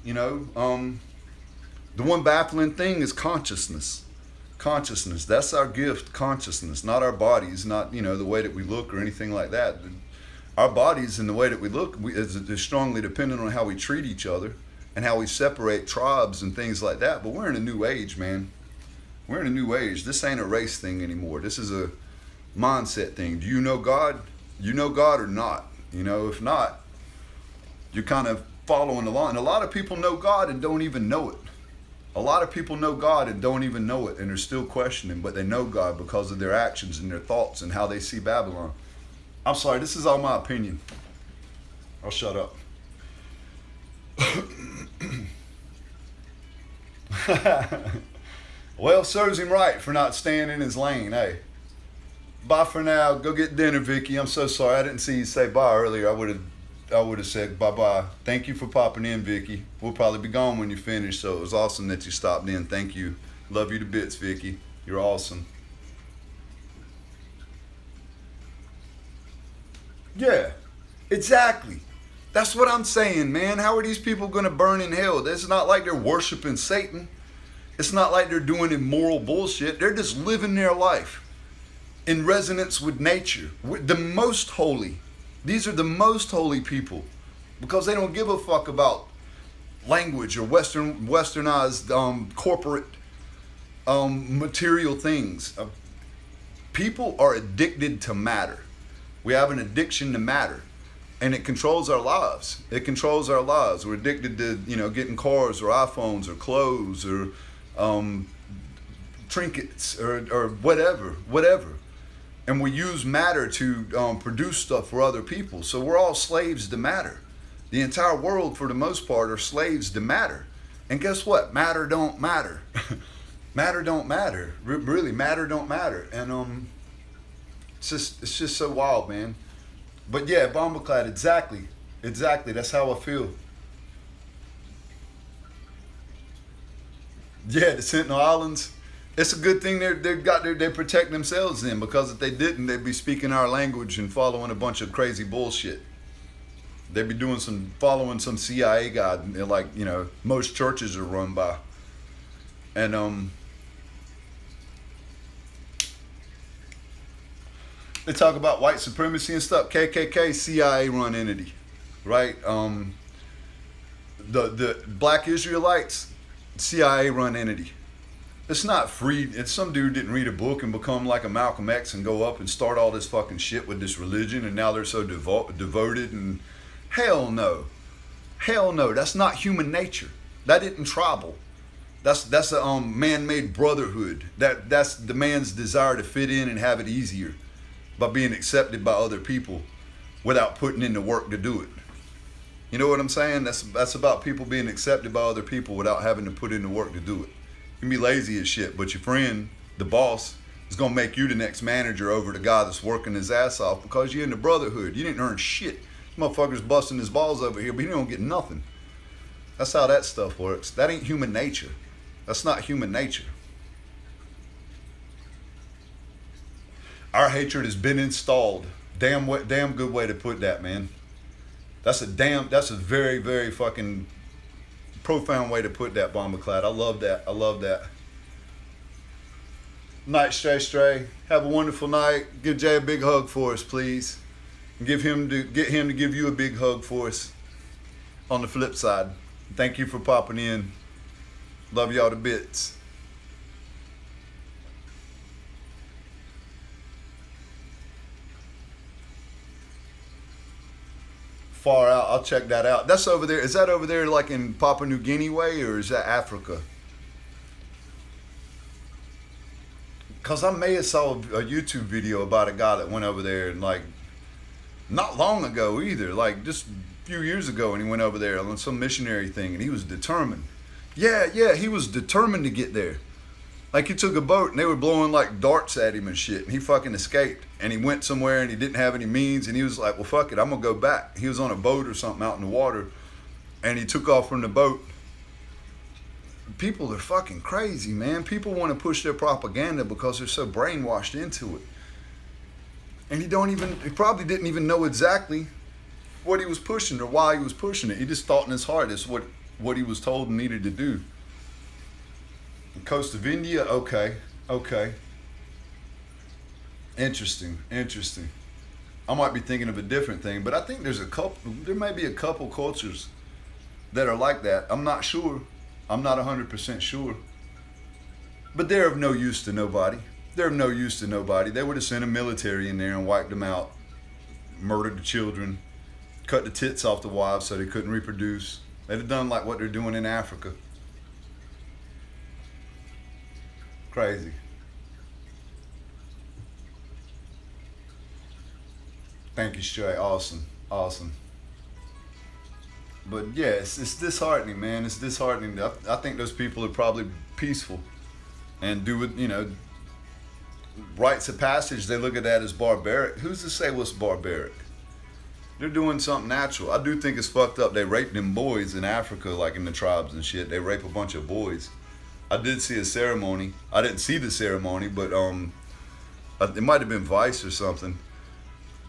you know. The one baffling thing is consciousness. Consciousness, that's our gift, consciousness, not our bodies, not, you know, the way that we look or anything like that. Our bodies and the way that we look is strongly dependent on how we treat each other and how we separate tribes and things like that. But we're in a new age, man. We're in a new age. This ain't a race thing anymore. This is a mindset thing. Do you know God? You know God or not? You know, if not, you're kind of following along. And a lot of people know God and don't even know it. A lot of people know God and don't even know it, and they're still questioning, but they know God because of their actions and their thoughts and how they see Babylon. I'm sorry, this is all my opinion. I'll shut up. Well, serves him right for not staying in his lane, hey. Bye for now. Go get dinner, Vicki. I'm so sorry. I didn't see you say bye earlier. I would have said bye-bye. Thank you for popping in, Vicki. We'll probably be gone when you finish, so it was awesome that you stopped in. Thank you. Love you to bits, Vicki. You're awesome. Yeah, exactly. That's what I'm saying, man. How are these people going to burn in hell? It's not like they're worshiping Satan. It's not like they're doing immoral bullshit. They're just living their life in resonance with nature, with the most holy. These are the most holy people because they don't give a fuck about language or westernized corporate material things. People are addicted to matter. We have an addiction to matter, and it controls our lives. It controls our lives. We're addicted to, you know, getting cars or iPhones or clothes or trinkets or whatever. And we use matter to produce stuff for other people. So we're all slaves to matter. The entire world, for the most part, are slaves to matter. And guess what? Matter don't matter. Matter don't matter. Really, matter don't matter. And it's just so wild, man. But yeah, Bombaclad, exactly. That's how I feel. Yeah, the Sentinel Islands. It's a good thing they protect themselves then, because if they didn't, they'd be speaking our language and following a bunch of crazy bullshit. They'd be following some CIA guy, like, you know, most churches are run by. And they talk about white supremacy and stuff. KKK, CIA run entity, right? The Black Israelites, CIA run entity. It's not free. It's some dude didn't read a book and become like a Malcolm X and go up and start all this fucking shit with this religion, and now they're so devoted. And hell no. That's not human nature. That isn't tribal. That's a man-made brotherhood. That's the man's desire to fit in and have it easier by being accepted by other people without putting in the work to do it. You know what I'm saying? That's about people being accepted by other people without having to put in the work to do it. You can be lazy as shit, but your friend, the boss, is going to make you the next manager over the guy that's working his ass off because you're in the brotherhood. You didn't earn shit. This motherfucker's busting his balls over here, but he don't get nothing. That's how that stuff works. That ain't human nature. That's not human nature. Our hatred has been installed. Damn good way to put that, man. That's a very, very fucking profound way to put that, Bombaclad. I love that. Night, Stray. Have a wonderful night. Give Jay a big hug for us, please. And get him to give you a big hug for us on the flip side. Thank you for popping in. Love y'all to bits. Far out. I'll check that out. That's over there. Is that over there like in Papua New Guinea way, or is that Africa? Cause I may have saw a YouTube video about a guy that went over there and like not long ago either, like just a few years ago, and he went over there on some missionary thing, and he was determined. Yeah, he was determined to get there. Like he took a boat and they were blowing like darts at him and shit, and he fucking escaped. And he went somewhere and he didn't have any means, and he was like, well, fuck it, I'm gonna go back. He was on a boat or something out in the water, and he took off from the boat. People are fucking crazy, man. People want to push their propaganda because they're so brainwashed into it. And he probably didn't even know exactly what he was pushing or why he was pushing it. He just thought in his heart it's what he was told and needed to do. The coast of India, okay. Interesting. I might be thinking of a different thing, but I think there may be a couple cultures that are like that. I'm not sure. I'm not 100% sure. But they're of no use to nobody. They would have sent a military in there and wiped them out, murdered the children, cut the tits off the wives so they couldn't reproduce. They'd have done like what they're doing in Africa. Crazy. Thank you, Stray. Awesome. But yeah, it's disheartening, man. It's disheartening. I think those people are probably peaceful and do it, rites of passage, they look at that as barbaric. Who's to say what's barbaric? They're doing something natural. I do think it's fucked up. They rape them boys in Africa, like in the tribes and shit. They rape a bunch of boys. I did see a ceremony. I didn't see the ceremony, but it might have been Vice or something.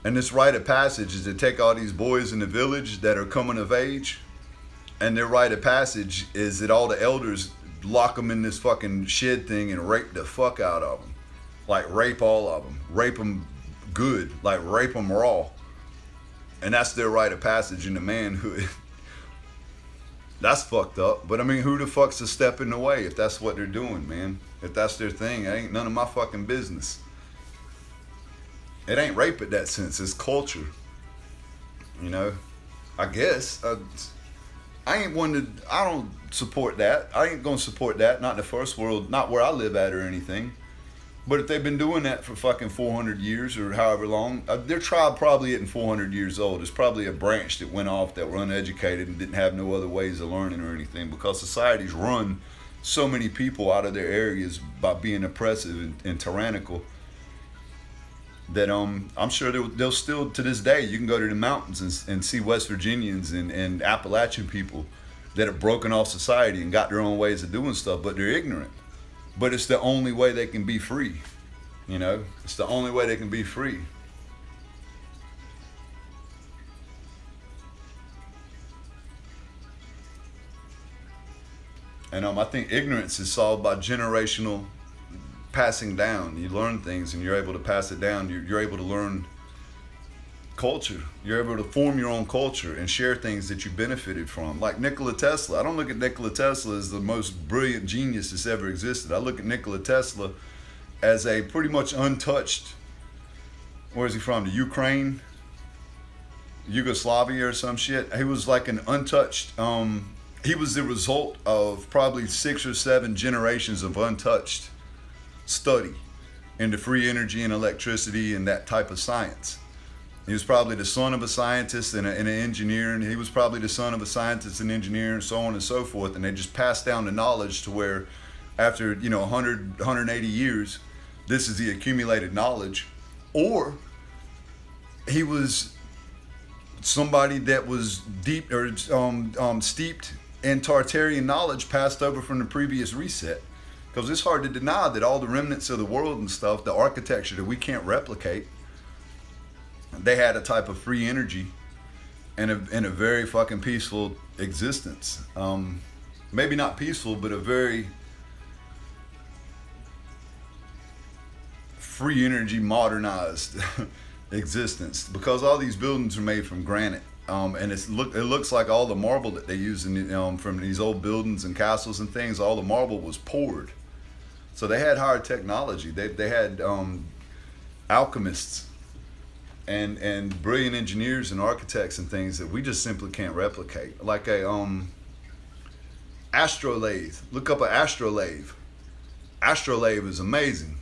And this rite of passage is to take all these boys in the village that are coming of age, and their rite of passage is that all the elders lock them in this fucking shed thing and rape the fuck out of them. Like rape all of them. Rape them good. Like rape them raw. And that's their rite of passage in the manhood. That's fucked up. But I mean, who the fuck's a step in the way if that's what they're doing, man? If that's their thing, it ain't none of my fucking business. It ain't rape in that sense. It's culture. I guess. I don't support that. I ain't gonna support that. Not in the first world. Not where I live at or anything. But if they've been doing that for fucking 400 years or however long, their tribe probably isn't 400 years old. It's probably a branch that went off that were uneducated and didn't have no other ways of learning or anything, because societies run so many people out of their areas by being oppressive and tyrannical that I'm sure they'll still, to this day, you can go to the mountains and see West Virginians and Appalachian people that have broken off society and got their own ways of doing stuff, but they're ignorant. But it's the only way they can be free. It's the only way they can be free. And I think ignorance is solved by generational passing down. You learn things and you're able to pass it down. You're able to learn culture. You're able to form your own culture and share things that you benefited from. Like Nikola Tesla. I don't look at Nikola Tesla as the most brilliant genius that's ever existed. I look at Nikola Tesla as a pretty much untouched, where is he from? The Ukraine? Yugoslavia or some shit. He was like an untouched, he was the result of probably 6 or 7 generations of untouched study into free energy and electricity and that type of science. He was probably the son of a scientist and an engineer, and he was probably the son of a scientist and engineer, and so on and so forth. And they just passed down the knowledge to where after 100, 180 years, this is the accumulated knowledge. Or he was somebody that was deep or steeped in Tartarian knowledge passed over from the previous reset. Because it's hard to deny that all the remnants of the world and stuff, the architecture that we can't replicate, they had a type of free energy and a very fucking peaceful existence. Maybe not peaceful, but a very free energy, modernized existence. Because all these buildings are made from granite. And it looks like all the marble that they use from these old buildings and castles and things. All the marble was poured, so they had higher technology. They had alchemists and brilliant engineers and architects and things that we just simply can't replicate. Like a astrolabe. Look up an astrolabe. Astrolabe is amazing.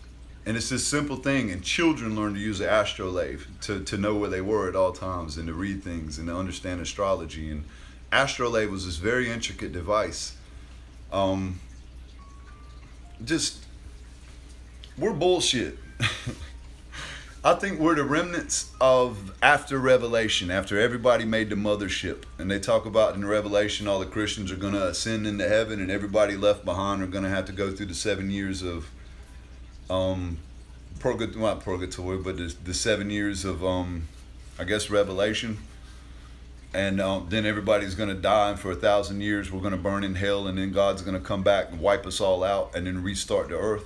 And it's this simple thing, and children learn to use the astrolabe to know where they were at all times and to read things and to understand astrology. And astrolabe was this very intricate device. We're bullshit. I think we're the remnants of after Revelation, after everybody made the mothership. And they talk about in Revelation all the Christians are going to ascend into heaven and everybody left behind are going to have to go through the 7 years of not purgatory, but the 7 years of I guess revelation, and then everybody's going to die, and for 1,000 years we're going to burn in hell, and then God's going to come back and wipe us all out and then restart the earth.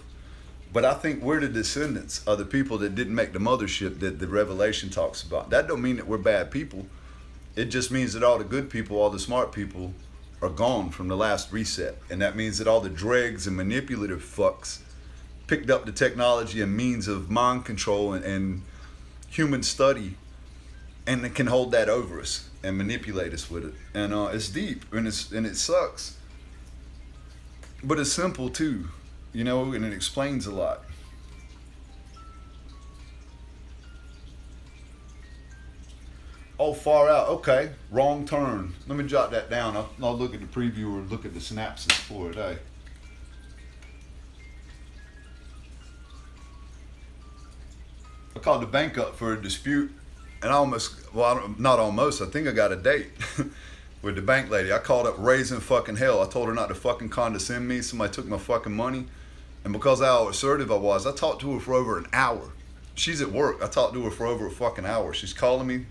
But I think we're the descendants of the people that didn't make the mothership that the Revelation talks about. That don't mean that we're bad people. It just means that all the good people, all the smart people are gone from the last reset, and that means that all the dregs and manipulative fucks picked up the technology and means of mind control and human study, and it can hold that over us and manipulate us with it. And it's deep, and it sucks, but it's simple too, and it explains a lot. Oh, far out. Okay, wrong turn. Let me jot that down. I'll look at the preview or look at the synopsis for it. Hey. I called the bank up for a dispute, and not almost, I think I got a date with the bank lady. I called up raising fucking hell. I told her not to fucking condescend me. Somebody took my fucking money, and because of how assertive I was, I talked to her for over an hour. She's at work. I talked to her for over a fucking hour. She's calling me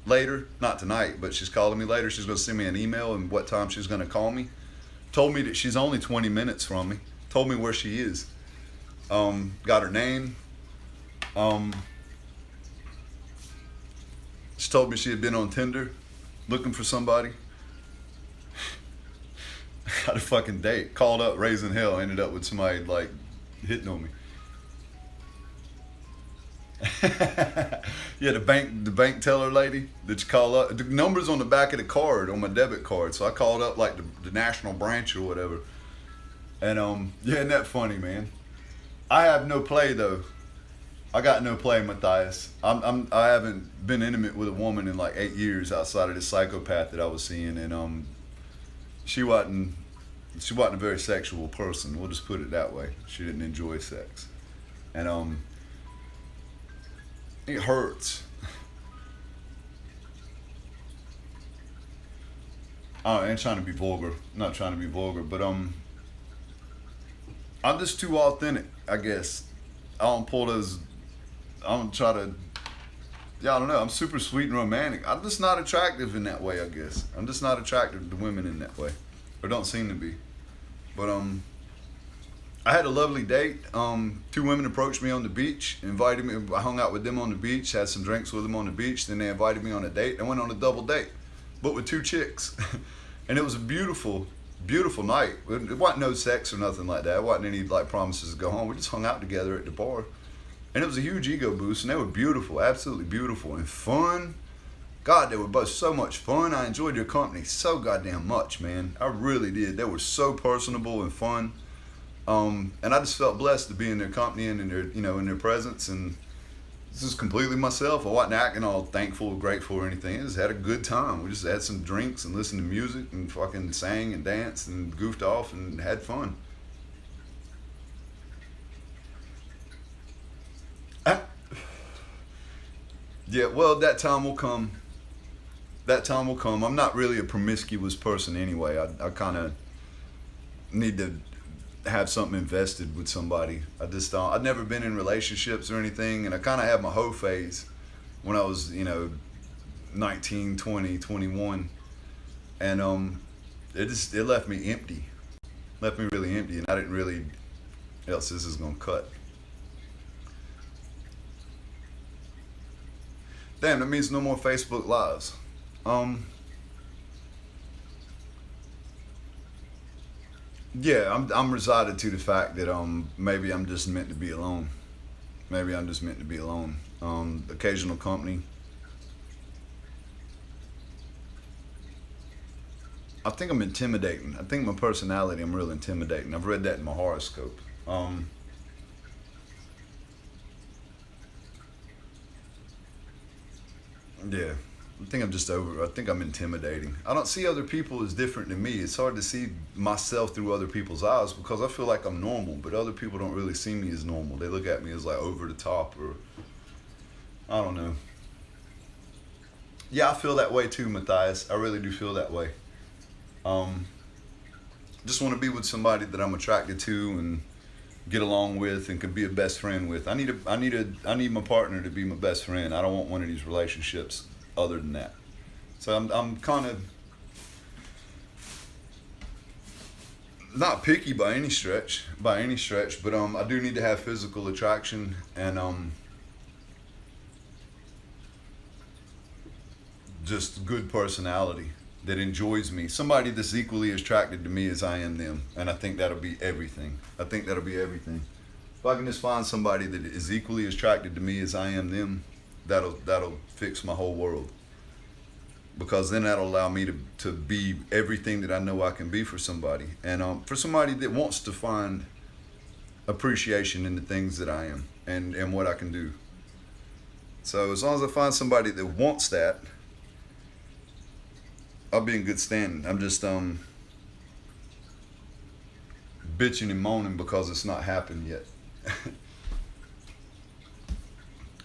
later, not tonight, but she's calling me later. She's going to send me an email and what time she's going to call me. Told me that she's only 20 minutes from me. Told me where she is. Got her name. She told me she had been on Tinder looking for somebody. Got a fucking date. Called up raising hell. Ended up with somebody like hitting on me. Yeah, the bank teller lady that you call up. The number's on the back of the card, on my debit card. So I called up like the national branch or whatever. And yeah, isn't that funny, man? I have no play though. I got no play, Matthias. I haven't been intimate with a woman in like 8 years outside of this psychopath that I was seeing, and she wasn't a very sexual person. We'll just put it that way. She didn't enjoy sex, and it hurts. I ain't trying to be vulgar. I'm not trying to be vulgar, but I'm just too authentic, I guess. I don't try to, yeah, I don't know. I'm super sweet and romantic. I'm just not attractive in that way, I guess. I'm just not attractive to women in that way, or don't seem to be. But I had a lovely date. 2 women approached me on the beach, invited me. I hung out with them on the beach, had some drinks with them on the beach. Then they invited me on a date. I went on a double date, but with 2 chicks, and it was a beautiful, beautiful night. It wasn't no sex or nothing like that. It wasn't any like promises to go home. We just hung out together at the bar. And it was a huge ego boost, and they were beautiful, absolutely beautiful, and fun. God, they were both so much fun. I enjoyed their company so goddamn much, man. I really did. They were so personable and fun. And I just felt blessed to be in their company and in their, in their presence. And this is completely myself. I wasn't acting all thankful or grateful or anything. I just had a good time. We just had some drinks and listened to music and fucking sang and danced and goofed off and had fun. Yeah, well, that time will come. That time will come. I'm not really a promiscuous person anyway. I kind of need to have something invested with somebody. I just don't. I've never been in relationships or anything, and I kind of had my hoe phase when I was, 19, 20, 21, and it left me empty. Left me really empty, and I didn't really. Else this is gonna cut. Damn, that means no more Facebook Lives. Yeah, I'm resided to the fact that maybe I'm just meant to be alone. Maybe I'm just meant to be alone. Occasional company. I think I'm intimidating. I think my personality, I'm real intimidating. I've read that in my horoscope. Yeah, I think I'm just over. I think I'm intimidating. I don't see other people as different than me. It's hard to see myself through other people's eyes because I feel like I'm normal, but other people don't really see me as normal. They look at me as like over the top, or I don't know. Yeah, I feel that way too, Matthias. I really do feel that way. Um, just want to be with somebody that I'm attracted to and get along with and can be a best friend with. I need my partner to be my best friend. I don't want one of these relationships other than that. So I'm kind of not picky by any stretch, but I do need to have physical attraction and just good personality that enjoys me. Somebody that's equally as attracted to me as I am them. And I think that'll be everything. I think that'll be everything. If I can just find somebody that is equally as attracted to me as I am them, that'll fix my whole world. Because then that'll allow me to be everything that I know I can be for somebody. And for somebody that wants to find appreciation in the things that I am and what I can do. So as long as I find somebody that wants that, I'll be in good standing. I'm just bitching and moaning because it's not happened yet.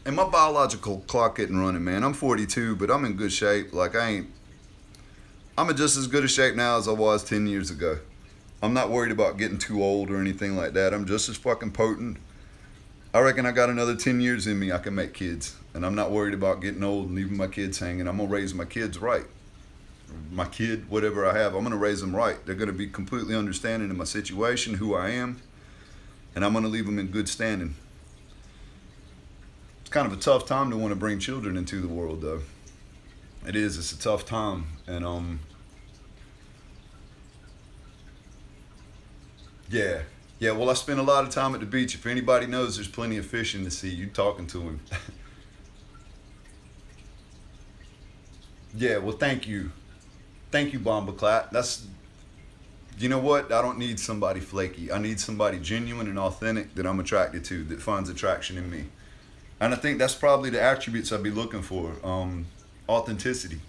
And my biological clock isn't running, man. I'm 42, but I'm in good shape. Like I'm in just as good a shape now as I was 10 years ago. I'm not worried about getting too old or anything like that. I'm just as fucking potent. I reckon I got another 10 years in me I can make kids. And I'm not worried about getting old and leaving my kids hanging. I'm gonna raise my kids right. My kid, whatever I have, I'm gonna raise them right. They're gonna be completely understanding of my situation, who I am, and I'm gonna leave them in good standing. It's kind of a tough time to want to bring children into the world, though. It is. It's a tough time, and yeah, yeah. Well, I spend a lot of time at the beach. If anybody knows, there's plenty of fish in the sea. You talking to him? Yeah. Well, thank you, Bombaclat. That's, you know what? I don't need somebody flaky. I need somebody genuine and authentic that I'm attracted to, that finds attraction in me. And I think that's probably the attributes I'd be looking for. Authenticity.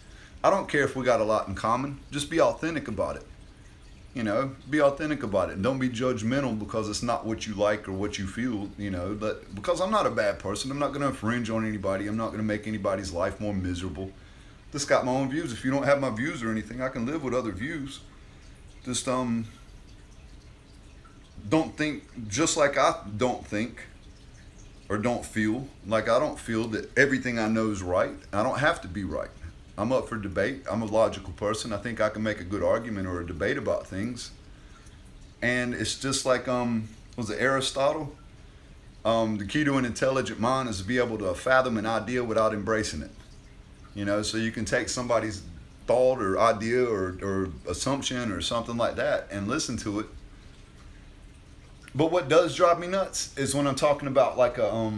I don't care if we got a lot in common. Just be authentic about it. You know, be authentic about it. And don't be judgmental because it's not what you like or what you feel, you know. But because I'm not a bad person, I'm not going to infringe on anybody. I'm not going to make anybody's life more miserable. Just got my own views. If you don't have my views or anything, I can live with other views. Just don't think just like I don't think or don't feel. Like I don't feel that everything I know is right. I don't have to be right. I'm up for debate. I'm a logical person. I think I can make a good argument or a debate about things. And it's just like was it Aristotle? The key to an intelligent mind is to be able to fathom an idea without embracing it. You know, so you can take somebody's thought or idea or assumption or something like that and listen to it. But what does drive me nuts is when I'm talking about like a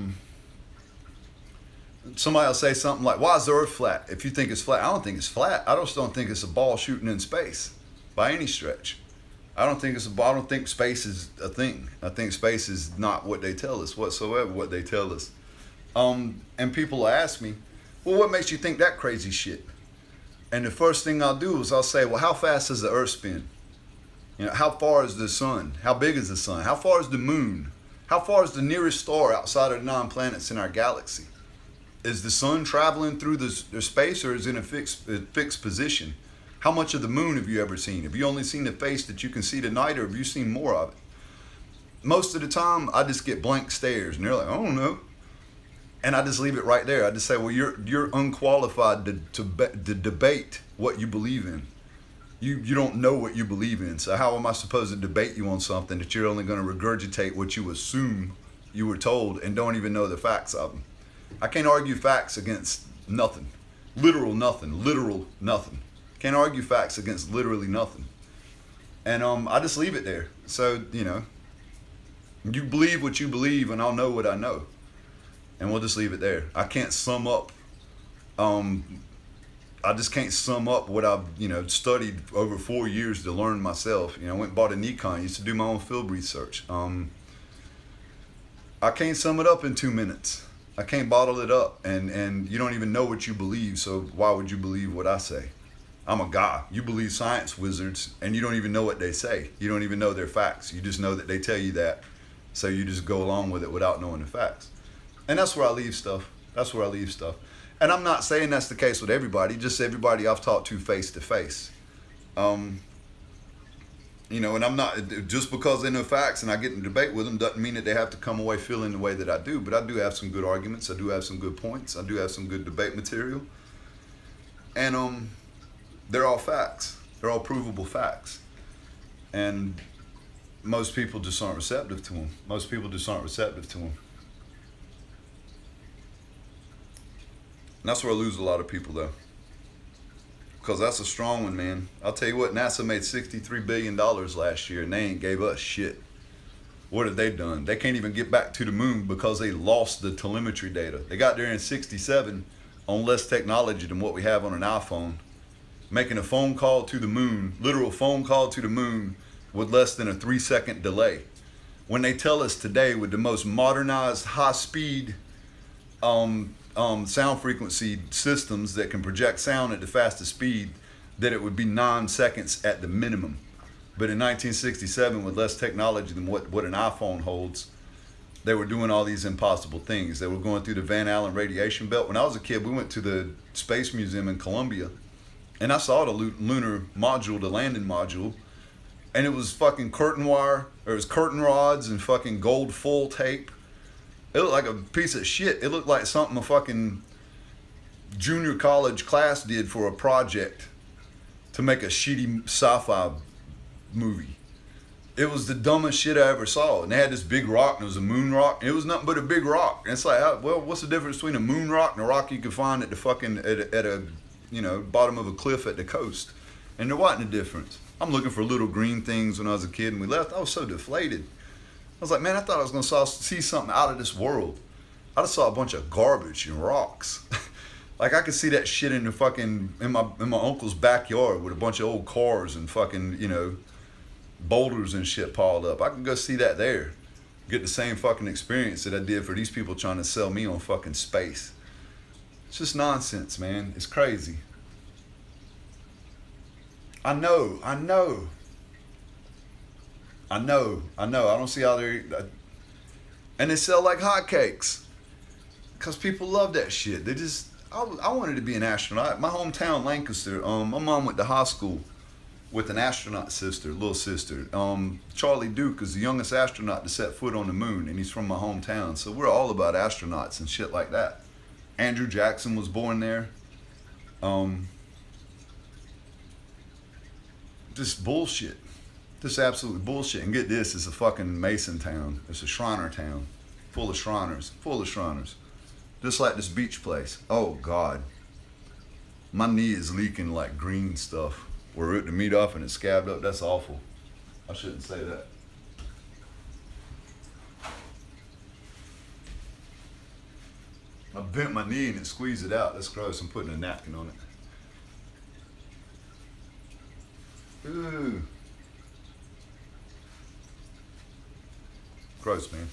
somebody will say something like, "Why is the Earth flat?" If you think it's flat, I don't think it's flat. I just don't think it's a ball shooting in space by any stretch. I don't think space is a thing. I think space is not what they tell us whatsoever. What they tell us, and people ask me, "Well, what makes you think that crazy shit?" And the first thing I'll do is I'll say, "Well, how fast does the Earth spin? You know, how far is the sun? How big is the sun? How far is the moon? How far is the nearest star outside of the 9 planets in our galaxy? Is the sun traveling through the space or is it in a fixed position? How much of the moon have you ever seen? Have you only seen the face that you can see tonight, or have you seen more of it?" Most of the time, I just get blank stares, and they're like, "I don't know," and I just leave it right there. I just say, "Well, you're unqualified to debate what you believe in. You don't know what you believe in. So how am I supposed to debate you on something that you're only going to regurgitate what you assume you were told and don't even know the facts of them?" I can't argue facts against nothing. Literal nothing. Can't argue facts against literally nothing. And I just leave it there. So, you know, you believe what you believe and I'll know what I know. And we'll just leave it there. I can't sum up, I just can't sum up what I've, you know, studied over 4 years to learn myself. You know, I went and bought a Nikon, used to do my own field research. I can't sum it up in 2 minutes. I can't bottle it up, and you don't even know what you believe, so why would you believe what I say? I'm a guy. You believe science wizards, and you don't even know what they say. You don't even know their facts. You just know that they tell you that, so you just go along with it without knowing the facts. And that's where I leave stuff. That's where I leave stuff. And I'm not saying that's the case with everybody, just everybody I've talked to face to face. You know, and I'm not, just because they know facts and I get in debate with them doesn't mean that they have to come away feeling the way that I do. But I do have some good arguments. I do have some good points. I do have some good debate material. And they're all facts. They're all provable facts. And most people just aren't receptive to them. Most people just aren't receptive to them. And that's where I lose a lot of people, though. Because that's a strong one, man. I'll tell you what, NASA made $63 billion last year, and they ain't gave us shit. What have they done? They can't even get back to the moon because they lost the telemetry data. They got there in 67 on less technology than what we have on an iPhone. Making a phone call to the moon, literal phone call to the moon, with less than a 3-second delay. When they tell us today with the most modernized high-speed sound frequency systems that can project sound at the fastest speed, that it would be 9 seconds at the minimum. But in 1967, with less technology than what an iPhone holds, they were doing all these impossible things. They were going through the Van Allen radiation belt. When I was a kid, we went to the Space Museum in Columbia, and I saw the lunar module, the landing module, and it was fucking curtain wire, or it was curtain rods and fucking gold foil tape. It looked like a piece of shit. It looked like something a fucking junior college class did for a project to make a shitty sci-fi movie. It was the dumbest shit I ever saw. And they had this big rock, and it was a moon rock. And it was nothing but a big rock. And it's like, well, what's the difference between a moon rock and a rock you could find at the fucking, at a you know, bottom of a cliff at the coast? And there wasn't a difference. I'm looking for little green things when I was a kid, and we left. I was so deflated. I was like, man, I thought I was going to see something out of this world. I just saw a bunch of garbage and rocks. Like, I could see that shit in the fucking, in my uncle's backyard with a bunch of old cars and fucking, you know, boulders and shit piled up. I could go see that there. Get the same fucking experience that I did for these people trying to sell me on fucking space. It's just nonsense, man. It's crazy. I know. I don't see how they're... And they sell like hotcakes. Because people love that shit. They just... I wanted to be an astronaut. My hometown, Lancaster, my mom went to high school with an astronaut sister, little sister. Charlie Duke is the youngest astronaut to set foot on the moon, and he's from my hometown. So we're all about astronauts and shit like that. Andrew Jackson was born there. Just bullshit. Just absolute bullshit. And get this, it's a fucking Mason town. It's a Shriner town. Full of Shriners. Just like this beach place. Oh, God. My knee is leaking like green stuff. We're ripped the meat off and it's scabbed up. That's awful. I shouldn't say that. I bent my knee and it squeezed it out. That's gross. I'm putting a napkin on it. Ooh. Gross, man.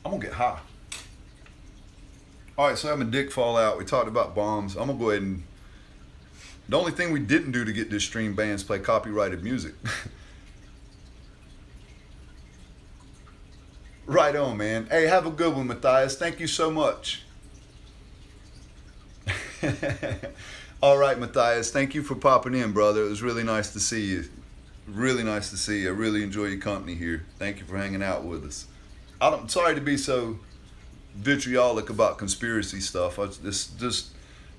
I'm gonna get high. All right, so having a dick fall out. We talked about bombs. I'm gonna go ahead and... The only thing we didn't do to get this stream banned is play copyrighted music. Right on, man. Hey, have a good one, Matthias. Thank you so much. All right, Matthias. Thank you for popping in, brother. It was really nice to see you. Really nice to see you. I really enjoy your company here. Thank you for hanging out with us. I'm sorry to be so vitriolic about conspiracy stuff.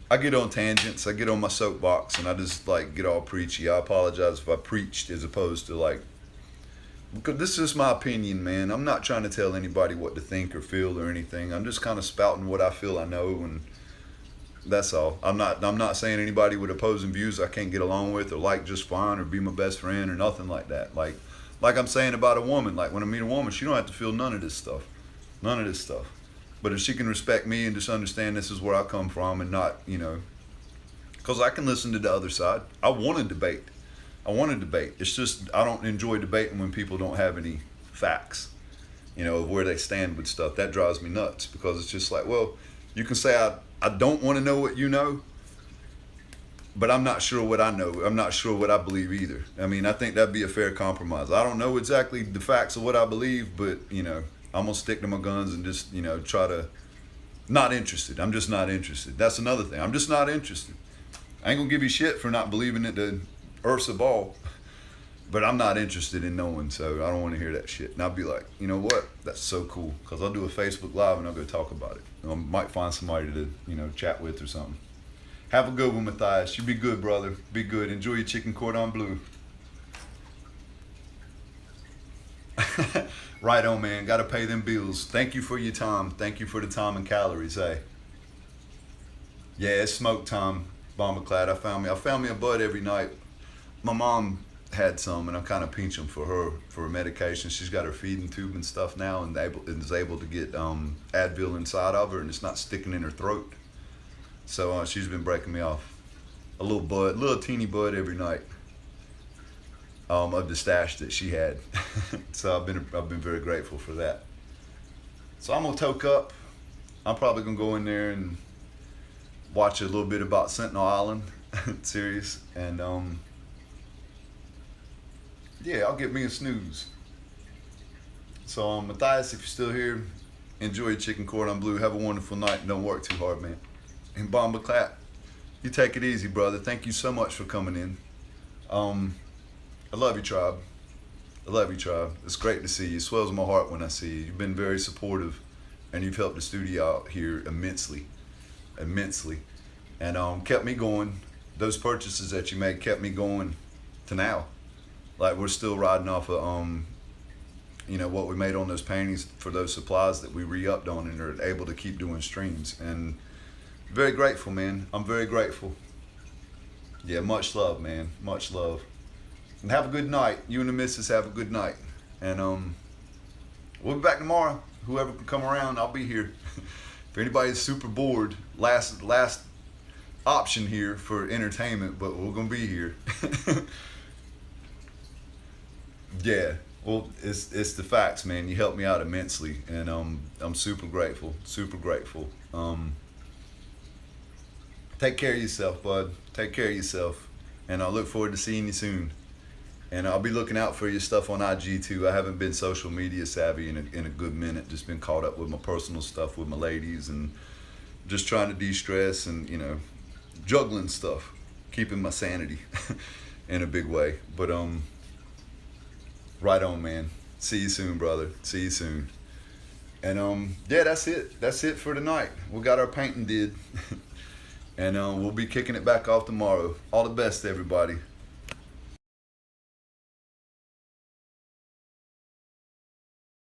I get on tangents. I get on my soapbox, and I just like get all preachy. I apologize if I preached as opposed to like... Because this is my opinion, man. I'm not trying to tell anybody what to think or feel or anything. I'm just kind of spouting what I feel I know, and That's all. I'm not saying anybody with opposing views I can't get along with or like just fine or be my best friend or nothing like that. Like I'm saying about a woman, like when I meet a woman, she don't have to feel none of this stuff. None of this stuff. But if she can respect me and just understand this is where I come from and not, because I can listen to the other side. I want to debate. It's just I don't enjoy debating when people don't have any facts, of where they stand with stuff. That drives me nuts because it's just like, well, you can say I don't want to know what you know, but I'm not sure what I know. I'm not sure what I believe either. I mean, I think that'd be a fair compromise. I don't know exactly the facts of what I believe, but, I'm going to stick to my guns and just, try to, not interested. I'm just not interested. That's another thing. I'm just not interested. I ain't going to give you shit for not believing that the earth's a ball, but I'm not interested in knowing, so I don't want to hear that shit. And I'll be like, you know what? That's so cool, because I'll do a Facebook Live and I'll go talk about it. I might find somebody to, chat with or something. Have a good one, Matthias. You be good, brother. Be good. Enjoy your chicken cordon bleu. Right on, man. Got to pay them bills. Thank you for your time. Thank you for the time and calories, hey. Yeah, it's smoke time, Bombaclad. I found me a bud every night. My mom had some, and I kind of pinch them for her for medication. She's got her feeding tube and stuff now, and is able to get Advil inside of her, and it's not sticking in her throat. So she's been breaking me off a little teeny bud every night of the stash that she had. So I've been very grateful for that. So I'm gonna toke up. I'm probably gonna go in there and watch a little bit about Sentinel Island series, and yeah, I'll get me a snooze. So Matthias, if you're still here, enjoy your chicken cordon bleu. Have a wonderful night and don't work too hard, man. And Bomba Clap, you take it easy, brother. Thank you so much for coming in. I love you, tribe. I love you, tribe. It's great to see you. It swells my heart when I see you. You've been very supportive, and you've helped the studio out here immensely, and kept me going. Those purchases that you made kept me going to now. Like, we're still riding off of what we made on those paintings for those supplies that we re-upped on, and are able to keep doing streams. And very grateful, man. I'm very grateful. Yeah, much love, man. Much love. And have a good night. You and the missus have a good night. And we'll be back tomorrow. Whoever can come around, I'll be here. If anybody's super bored, last option here for entertainment, but we're gonna be here. Yeah, well, it's the facts, man. You helped me out immensely, and I'm super grateful. Take care of yourself, bud. Take care of yourself, and I look forward to seeing you soon. And I'll be looking out for your stuff on IG too. I haven't been social media savvy in a good minute. Just been caught up with my personal stuff with my ladies, and just trying to de-stress and juggling stuff, keeping my sanity in a big way. But right on, man. See you soon, brother. See you soon. And yeah, that's it. That's it for tonight. We got our painting did. And we'll be kicking it back off tomorrow. All the best, everybody.